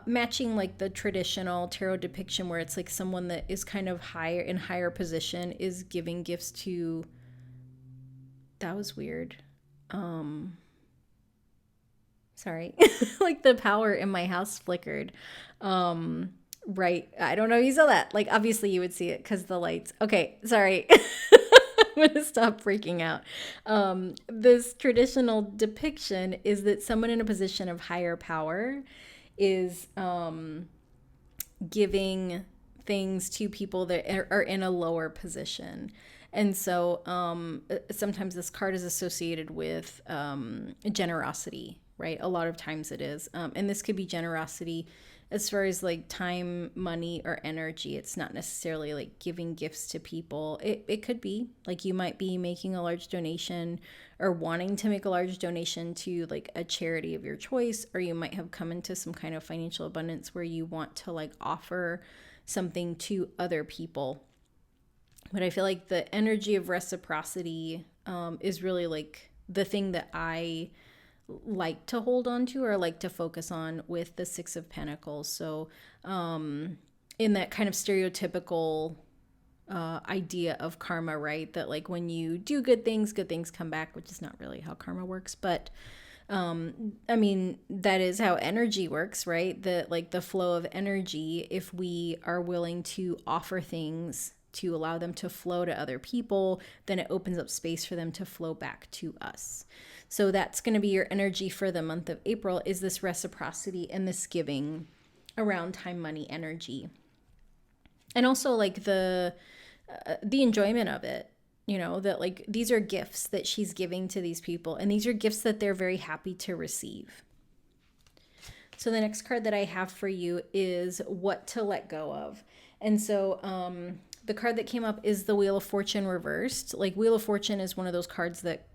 A: matching like the traditional tarot depiction, where it's like someone that is kind of higher position is giving gifts to. That was weird. Sorry. Like the power in my house flickered. Right. I don't know if you saw that. Like obviously you would see it because the lights. Okay. Sorry. I'm going to stop freaking out. This traditional depiction is that someone in a position of higher power is giving things to people that are in a lower position. And so sometimes this card is associated with generosity, right? A lot of times it is. And this could be generosity as far as like time, money, or energy. It's not necessarily like giving gifts to people. It could be like you might be making a large donation or wanting to make a large donation to like a charity of your choice, or you might have come into some kind of financial abundance where you want to like offer something to other people. But I feel like the energy of reciprocity is really like the thing that I like to hold on to, or like to focus on with the Six of Pentacles. So in that kind of stereotypical idea of karma, right? That like when you do good things come back, which is not really how karma works. But I mean, that is how energy works, right? That like the flow of energy, if we are willing to offer things to allow them to flow to other people, then it opens up space for them to flow back to us. So that's going to be your energy for the month of April, is this reciprocity and this giving around time, money, energy. And also like the enjoyment of it, that like these are gifts that she's giving to these people, and these are gifts that they're very happy to receive. So the next card that I have for you is what to let go of. And so the card that came up is the Wheel of Fortune reversed. Like Wheel of Fortune is one of those cards that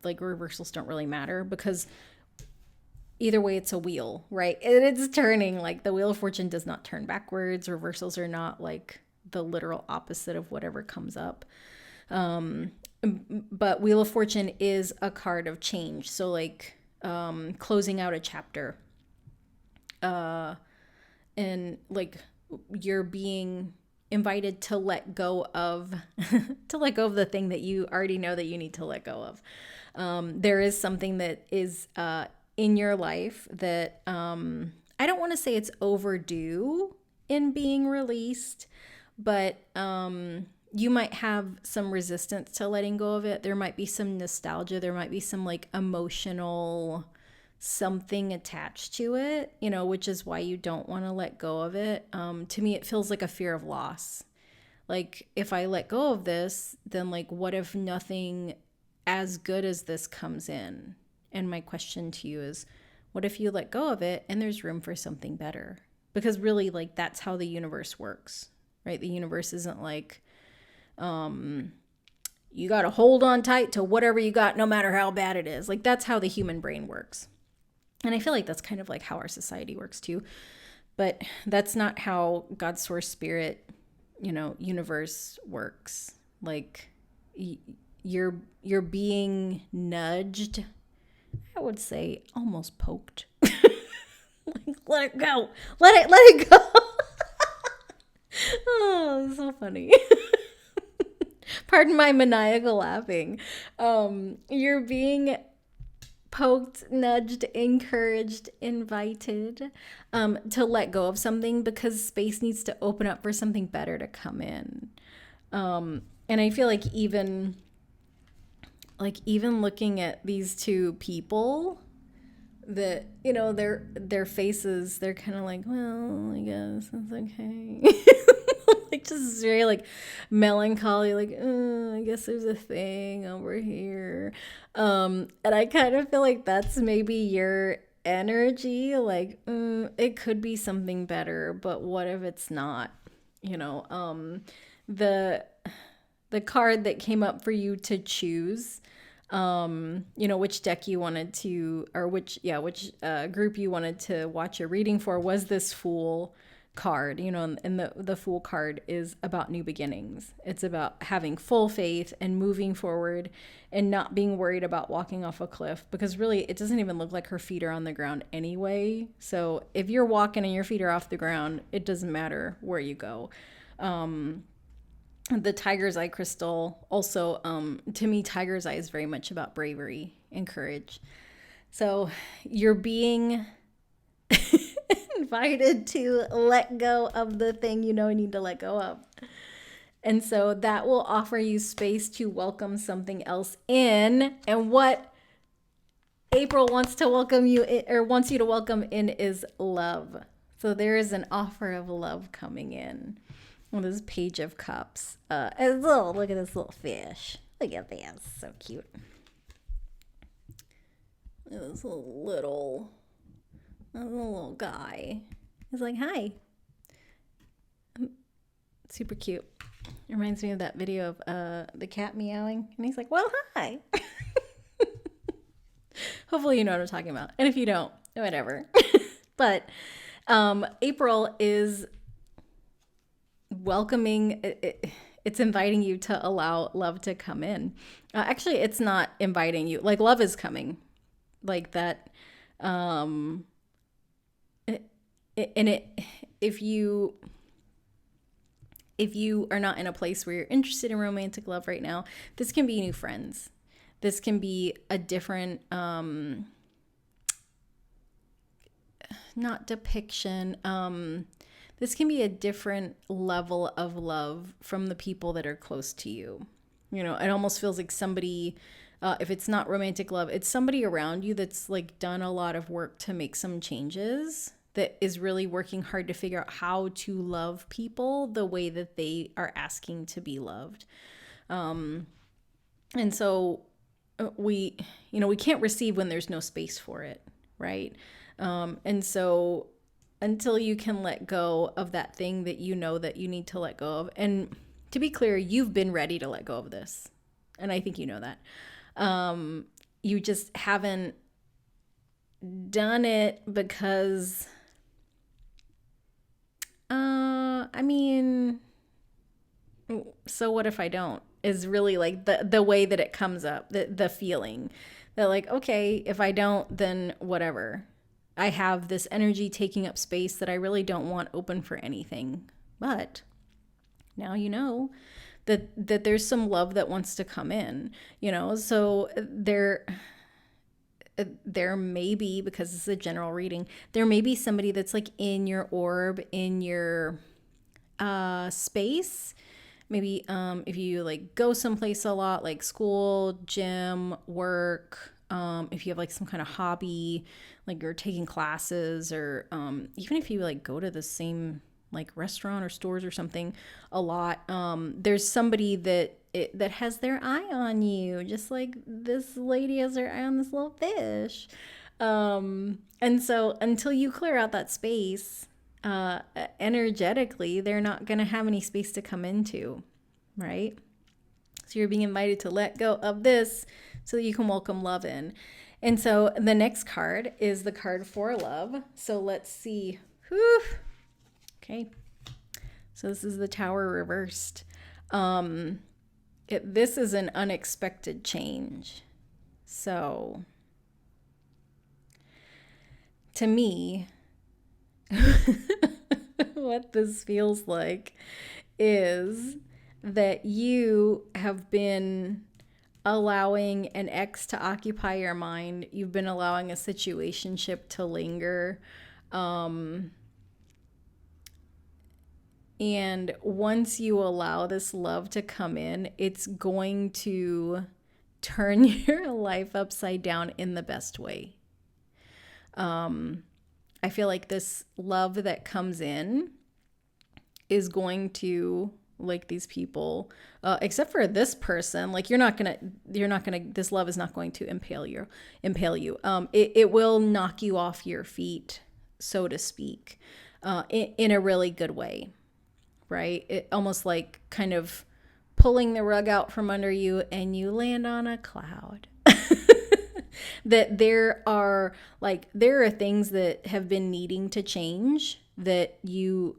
A: like reversals don't really matter, because either way it's a wheel, right? And it's turning. Like the Wheel of Fortune does not turn backwards. Reversals are not like the literal opposite of whatever comes up. But Wheel of Fortune is a card of change. So like closing out a chapter. And like you're being invited to let go of the thing that you already know that you need to let go of. There is something that is in your life that I don't want to say it's overdue in being released, but you might have some resistance to letting go of it. There might be some nostalgia. There might be some like emotional something attached to it, which is why you don't want to let go of it. To me, it feels like a fear of loss. Like if I let go of this, then like what if nothing as good as this comes in? And my question to you is, what if you let go of it and there's room for something better? Because really, like that's how the universe works, right? The universe isn't like, you got to hold on tight to whatever you got, no matter how bad it is. Like that's how the human brain works. And I feel like that's kind of like how our society works too. But that's not how God's source spirit, universe works. Like you're being nudged, I would say almost poked. Like, let it go. Let it go. Oh, so funny. Pardon my maniacal laughing. You're being poked, nudged, encouraged, invited to let go of something, because space needs to open up for something better to come in. And I feel like even looking at these two people, that, you know, their faces, they're kind of like, well, I guess it's okay. Like just very like melancholy, like, I guess there's a thing over here. And I kind of feel like that's maybe your energy, like, it could be something better, but what if it's not? You know, the card that came up for you to choose, you know, which deck you wanted to, or which group you wanted to watch a reading for, was this Fool card. You know, and the Fool card is about new beginnings. It's about having full faith and moving forward and not being worried about walking off a cliff, because really it doesn't even look like her feet are on the ground anyway. So if you're walking and your feet are off the ground, it doesn't matter where you go. The tiger's eye crystal also, to me, tiger's eye is very much about bravery and courage. So you're being invited to let go of the thing you know you need to let go of. And so that will offer you space to welcome something else in. And what April wants to welcome you in, or wants you to welcome in, is love. So there is an offer of love coming in. Well, this Page of Cups. Look at this little fish. Look at this, so cute. This little guy. He's like, hi. Super cute. It reminds me of that video of the cat meowing, and he's like, well, hi. Hopefully you know what I'm talking about. And if you don't, whatever. But April is welcoming, it's inviting you to allow love to come in. Actually, it's not inviting you, like love is coming, like that. If you are not in a place where you're interested in romantic love right now, this can be new friends. This can be a different, not depiction, this can be a different level of love from the people that are close to you. You know, it almost feels like somebody, if it's not romantic love, it's somebody around you that's like done a lot of work to make some changes, that is really working hard to figure out how to love people the way that they are asking to be loved. And so we can't receive when there's no space for it, right? And so until you can let go of that thing that you know that you need to let go of. And to be clear, you've been ready to let go of this. And I think you know that. You just haven't done it because, so what if I don't? Is really like the way that it comes up, the feeling that like, okay, if I don't, then whatever. I have this energy taking up space that I really don't want open for anything. But now you know that there's some love that wants to come in, you know. So there may be, because this is a general reading, there may be somebody that's like in your orb, in your space. Maybe if you like go someplace a lot, like school, gym, work, if you have like some kind of hobby, like you're taking classes, or even if you like go to the same like restaurant or stores or something a lot, there's somebody that has their eye on you, just like this lady has her eye on this little fish. And so until you clear out that space, energetically, they're not going to have any space to come into, right? So you're being invited to let go of this so that you can welcome love in. And so the next card is the card for love. So let's see. Whew. Okay. So this is the Tower reversed. This is an unexpected change. So to me, what this feels like is that you have been allowing an ex to occupy your mind. You've been allowing a situationship to linger. And once you allow this love to come in, it's going to turn your life upside down in the best way. I feel like this love that comes in is going to, like, these people, except for this person, like, this love is not going to impale you. It will knock you off your feet, so to speak, in a really good way, right? It almost like kind of pulling the rug out from under you and you land on a cloud. That there are things that have been needing to change that you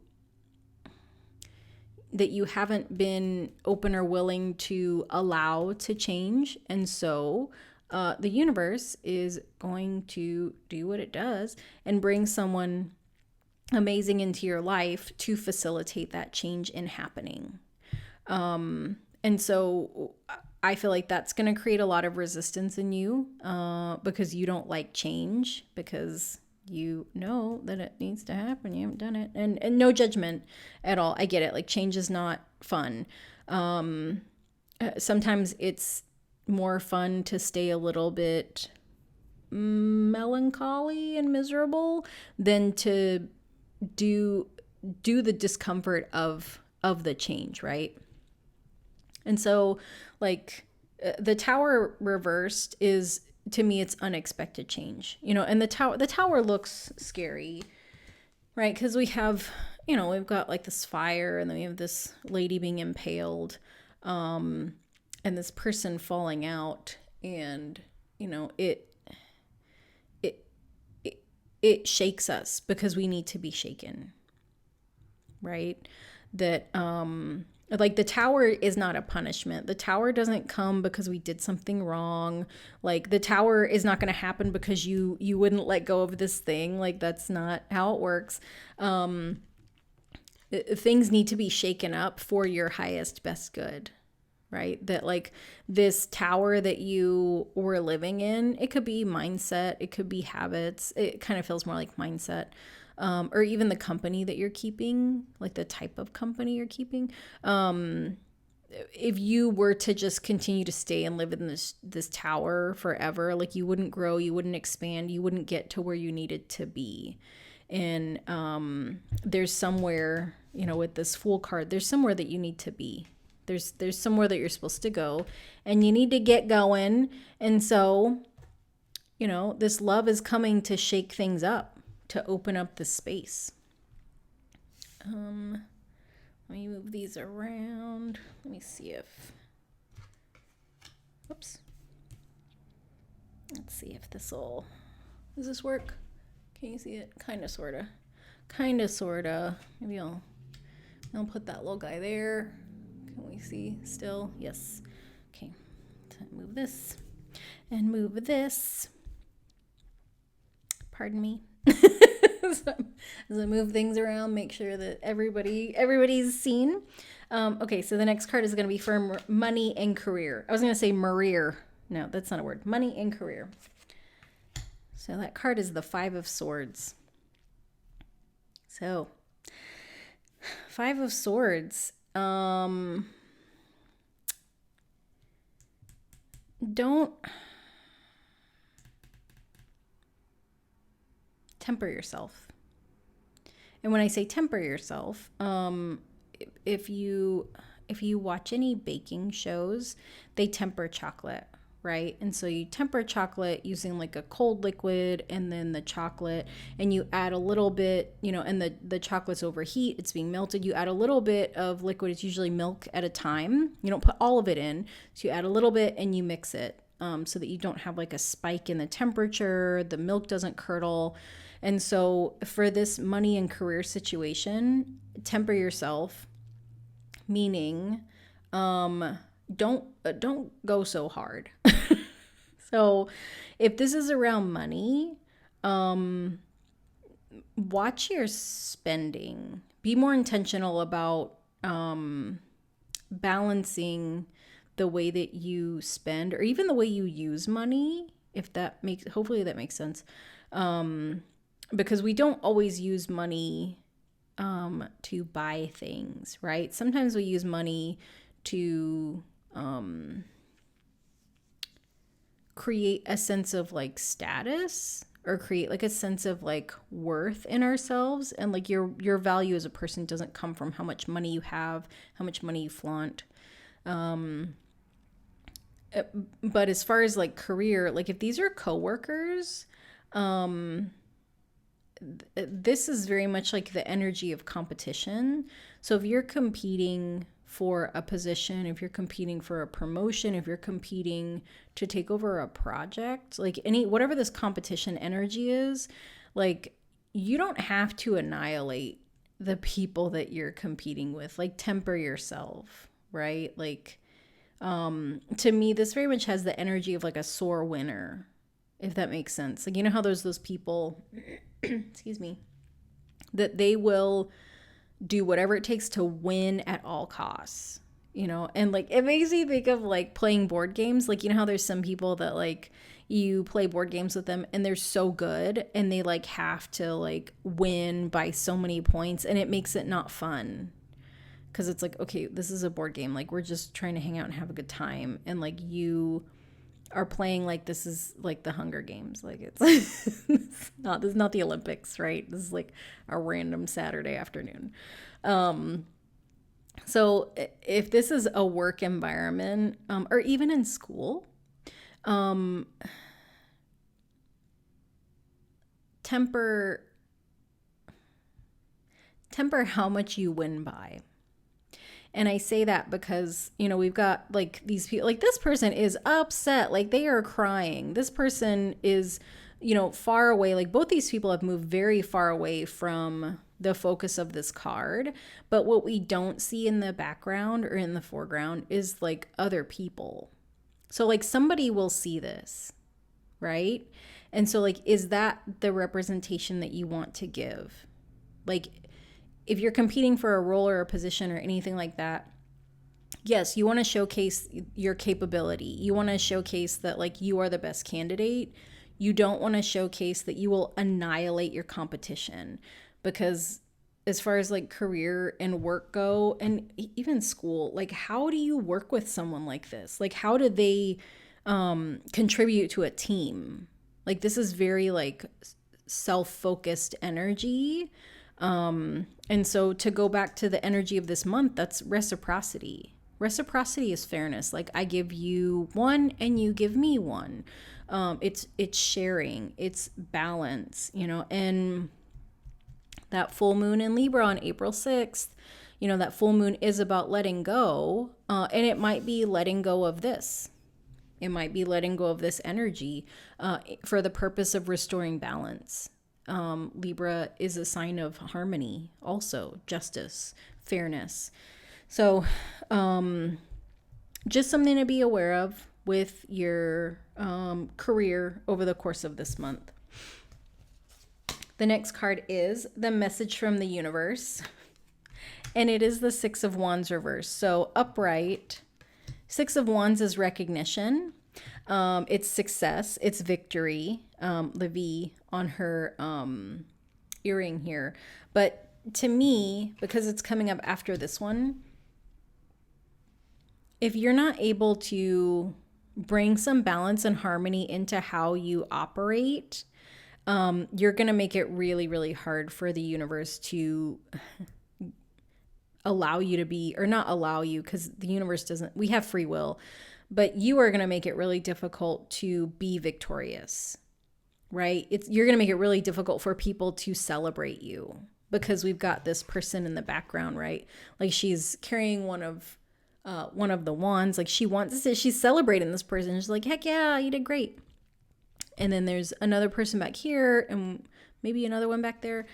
A: haven't been open or willing to allow to change. And so the universe is going to do what it does and bring someone amazing into your life to facilitate that change in happening. And so I feel like that's going to create a lot of resistance in you because you don't like change, because you know that it needs to happen. You haven't done it. And no judgment at all. I get it. Like, change is not fun. Sometimes it's more fun to stay a little bit melancholy and miserable than to do the discomfort of the change, right? And so, like, the Tower reversed is, to me, it's unexpected change, and the tower looks scary, right? Because we have, we've got like this fire, and then we have this lady being impaled, and this person falling out, and, it shakes us because we need to be shaken, right? That, like, the tower is not a punishment. The tower doesn't come because we did something wrong. Like, the tower is not going to happen because you wouldn't let go of this thing. Like, that's not how it works. Things need to be shaken up for your highest, best good, right? That, like, this tower that you were living in, it could be mindset, it could be habits. It kind of feels more like mindset. Or even the company that you're keeping, like the type of company you're keeping. If you were to just continue to stay and live in this tower forever, like, you wouldn't grow, you wouldn't expand, you wouldn't get to where you needed to be. And there's somewhere, with this Fool card, there's somewhere that you need to be. There's somewhere that you're supposed to go, and you need to get going. And so, this love is coming to shake things up, to open up the space. Let me move these around. Let me see if, whoops. Let's see if does this work? Can you see it? Kind of, sort of. Maybe I'll put that little guy there. Can we see still? Yes. Okay. Move this and move this. Pardon me. As I move things around, make sure that everybody's seen. Okay, so the next card is going to be for money and career. I was going to say Marir. No, that's not a word. Money and career. So that card is the Five of Swords. So, Five of Swords. Don't temper yourself. And when I say temper yourself, if you watch any baking shows, they temper chocolate, right? And so you temper chocolate using like a cold liquid and then the chocolate, and you add a little bit, and the chocolate's overheat, it's being melted. You add a little bit of liquid, it's usually milk at a time. You don't put all of it in. So you add a little bit and you mix it so that you don't have like a spike in the temperature, the milk doesn't curdle. And so for this money and career situation, temper yourself, meaning don't go so hard. So if this is around money, watch your spending. Be more intentional about balancing the way that you spend, or even the way you use money, hopefully that makes sense. Because we don't always use money to buy things, right? Sometimes we use money to create a sense of like status, or create like a sense of like worth in ourselves, and like your value as a person doesn't come from how much money you have, how much money you flaunt. But as far as like career, like if these are coworkers, this is very much like the energy of competition. So if you're competing for a position, if you're competing for a promotion, if you're competing to take over a project, like whatever this competition energy is, like you don't have to annihilate the people that you're competing with. Like temper yourself, right? Like to me, this very much has the energy of like a sore winner, if that makes sense. Like, you know how there's those people, excuse me, that they will do whatever it takes to win at all costs, you know? And like, it makes me think of like playing board games. Like, you know how there's some people that like you play board games with them and they're so good and they like have to like win by so many points, and it makes it not fun. Because it's like, okay, this is a board game. Like, we're just trying to hang out and have a good time. And like, you are playing like this is like the Hunger Games. Like, it's, this is not the Olympics, right? This is like a random Saturday afternoon. So if this is a work environment, or even in school, temper how much you win by. And I say that because, you know, we've got like these people, like this person is upset, like they are crying. This person is, you know, far away. Like both these people have moved very far away from the focus of this card. But what we don't see in the background or in the foreground is like other people. So like somebody will see this, right? And so like, is that the representation that you want to give? Like, if you're competing for a role or a position or anything like that, yes, you want to showcase your capability. You want to showcase that like you are the best candidate. You don't want to showcase that you will annihilate your competition, because as far as like career and work go, and even school, like how do you work with someone like this? Like how do they contribute to a team? Like this is very like self-focused energy. And so to go back to the energy of this month, that's reciprocity. Reciprocity is fairness. Like I give you one and you give me one. It's sharing, it's balance, you know. And that full moon in Libra on April 6th, you know, that full moon is about letting go. And it might be letting go of this. It might be letting go of this energy for the purpose of restoring balance. Libra is a sign of harmony, also justice, fairness. So just something to be aware of with your career over the course of this month. The next card is the message from the universe, and it is the Six of Wands reverse. So upright, Six of Wands is recognition. It's success, it's victory, the V on her earring here. But to me, because it's coming up after this one, if you're not able to bring some balance and harmony into how you operate, you're going to make it really, really hard for the universe to allow you to be, or not allow you, because the universe doesn't, we have free will, but you are going to make it really difficult to be victorious, right? You're going to make it really difficult for people to celebrate you, because we've got this person in the background, right? Like she's carrying one of the wands. Like she wants to, she's celebrating this person. She's like, heck yeah, you did great. And then there's another person back here and maybe another one back there.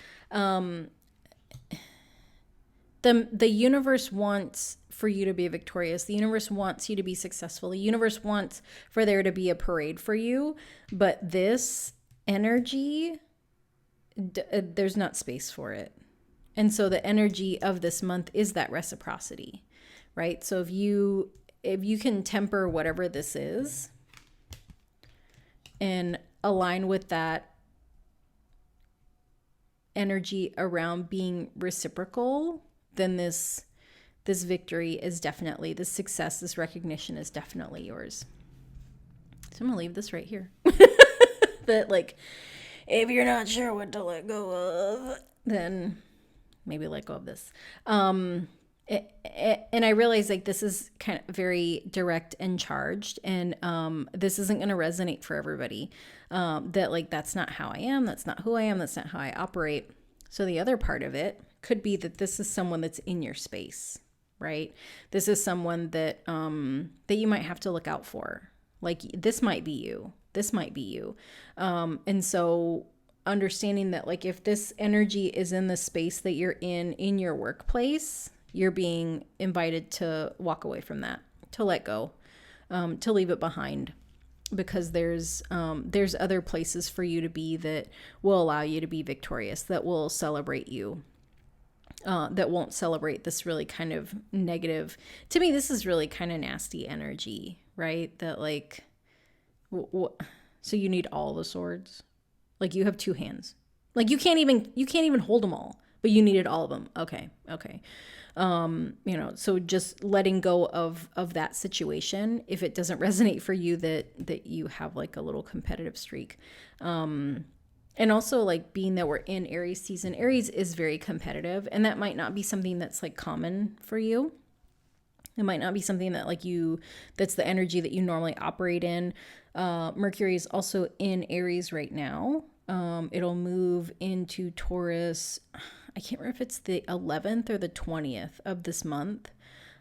A: The universe wants for you to be victorious. The universe wants you to be successful. The universe wants for there to be a parade for you. But this energy, there's not space for it. And so the energy of this month is that reciprocity, right? So if you can temper whatever this is and align with that energy around being reciprocal, then this victory is definitely, this success, this recognition is definitely yours. So I'm gonna leave this right here. That like, if you're not sure what to let go of, then maybe let go of this. And I realize like this is kind of very direct and charged, and this isn't going to resonate for everybody. That like, that's not how I am. That's not who I am. That's not how I operate. So the other part of it could be that this is someone that's in your space, right? This is someone that that you might have to look out for. Like, this might be you. This might be you. And so understanding that like, if this energy is in the space that you're in your workplace, you're being invited to walk away from that, to let go, to leave it behind, because there's other places for you to be that will allow you to be victorious, that will celebrate you, that won't celebrate this really kind of negative. To me, this is really kind of nasty energy, right? That like, so you need all the swords? Like, you have two hands. Like, you can't even hold them all, but you needed all of them. Okay. So just letting go of that situation, if it doesn't resonate for you, that you have like a little competitive streak. And also like, being that we're in Aries season, Aries is very competitive, and that might not be something that's like common for you. It might not be something that like that's the energy that you normally operate in. Mercury is also in Aries right now. It'll move into Taurus. I can't remember if it's the 11th or the 20th of this month.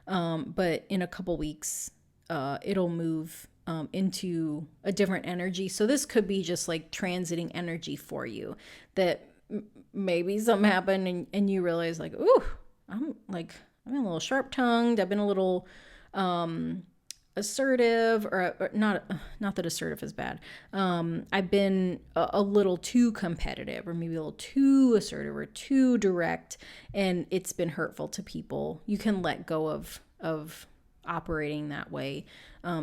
A: But in a couple weeks, it'll move into a different energy. So this could be just like transiting energy for you, that maybe something happened and you realize like, ooh, I'm a little sharp tongued. I've been a little assertive, or not that assertive is bad. I've been a little too competitive, or maybe a little too assertive or too direct, and it's been hurtful to people. You can let go of operating that way,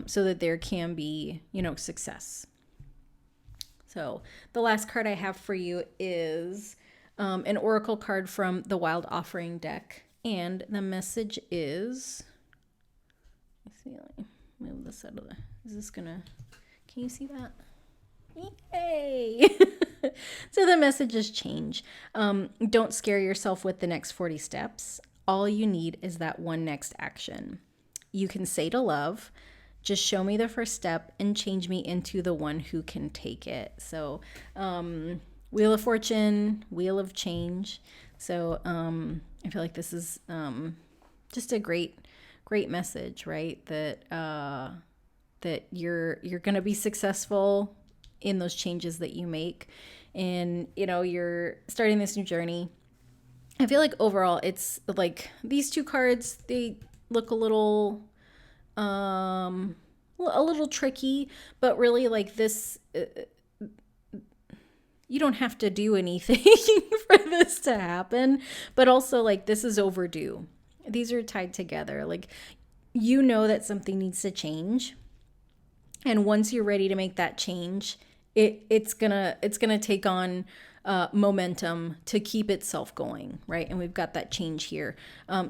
A: so that there can be, success. So the last card I have for you is an oracle card from the Wild Offering deck. And the message is, let's see, let me move this out of the, is this gonna, can you see that? Yay! So the message is change. Don't scare yourself with the next 40 steps. All you need is that one next action. You can say to love, just show me the first step and change me into the one who can take it. So, Wheel of Fortune, Wheel of Change. So, I feel like this is just a great message, right? That you're going to be successful in those changes that you make, and you're starting this new journey. I feel like overall, it's like these two cards, they look a little tricky, but really like this. You don't have to do anything for this to happen, but also like, this is overdue. These are tied together. Like, that something needs to change. And once you're ready to make that change, it's gonna take on momentum to keep itself going, right? And we've got that change here.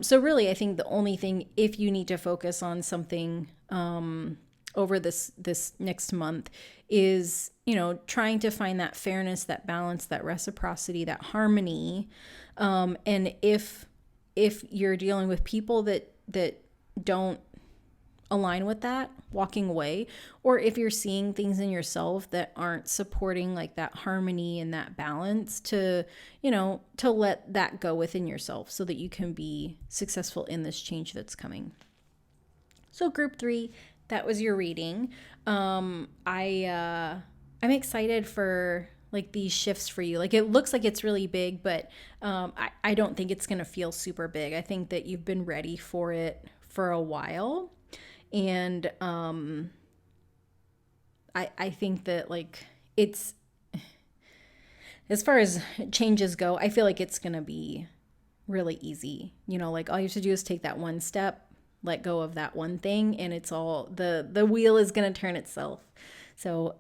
A: So really, I think the only thing, if you need to focus on something over this next month, is trying to find that fairness, that balance, that reciprocity, that harmony. And if you're dealing with people that don't align with that, walking away, or if you're seeing things in yourself that aren't supporting like that harmony and that balance, to let that go within yourself so that you can be successful in this change that's coming. So group 3, that was your reading. I'm excited for like these shifts for you. Like, it looks like it's really big, but I don't think it's going to feel super big. I think that you've been ready for it for a while. And I think that like, it's, as far as changes go, I feel like it's going to be really easy. Like, all you have to do is take that one step, let go of that one thing, and it's all, the wheel is going to turn itself. So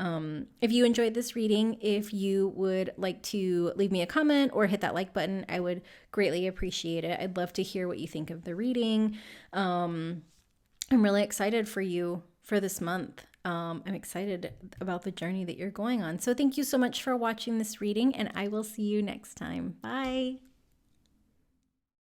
A: if you enjoyed this reading, if you would like to leave me a comment or hit that like button, I would greatly appreciate it. I'd love to hear what you think of the reading. I'm really excited for you for this month. I'm excited about the journey that you're going on. So thank you so much for watching this reading, and I will see you next time. Bye.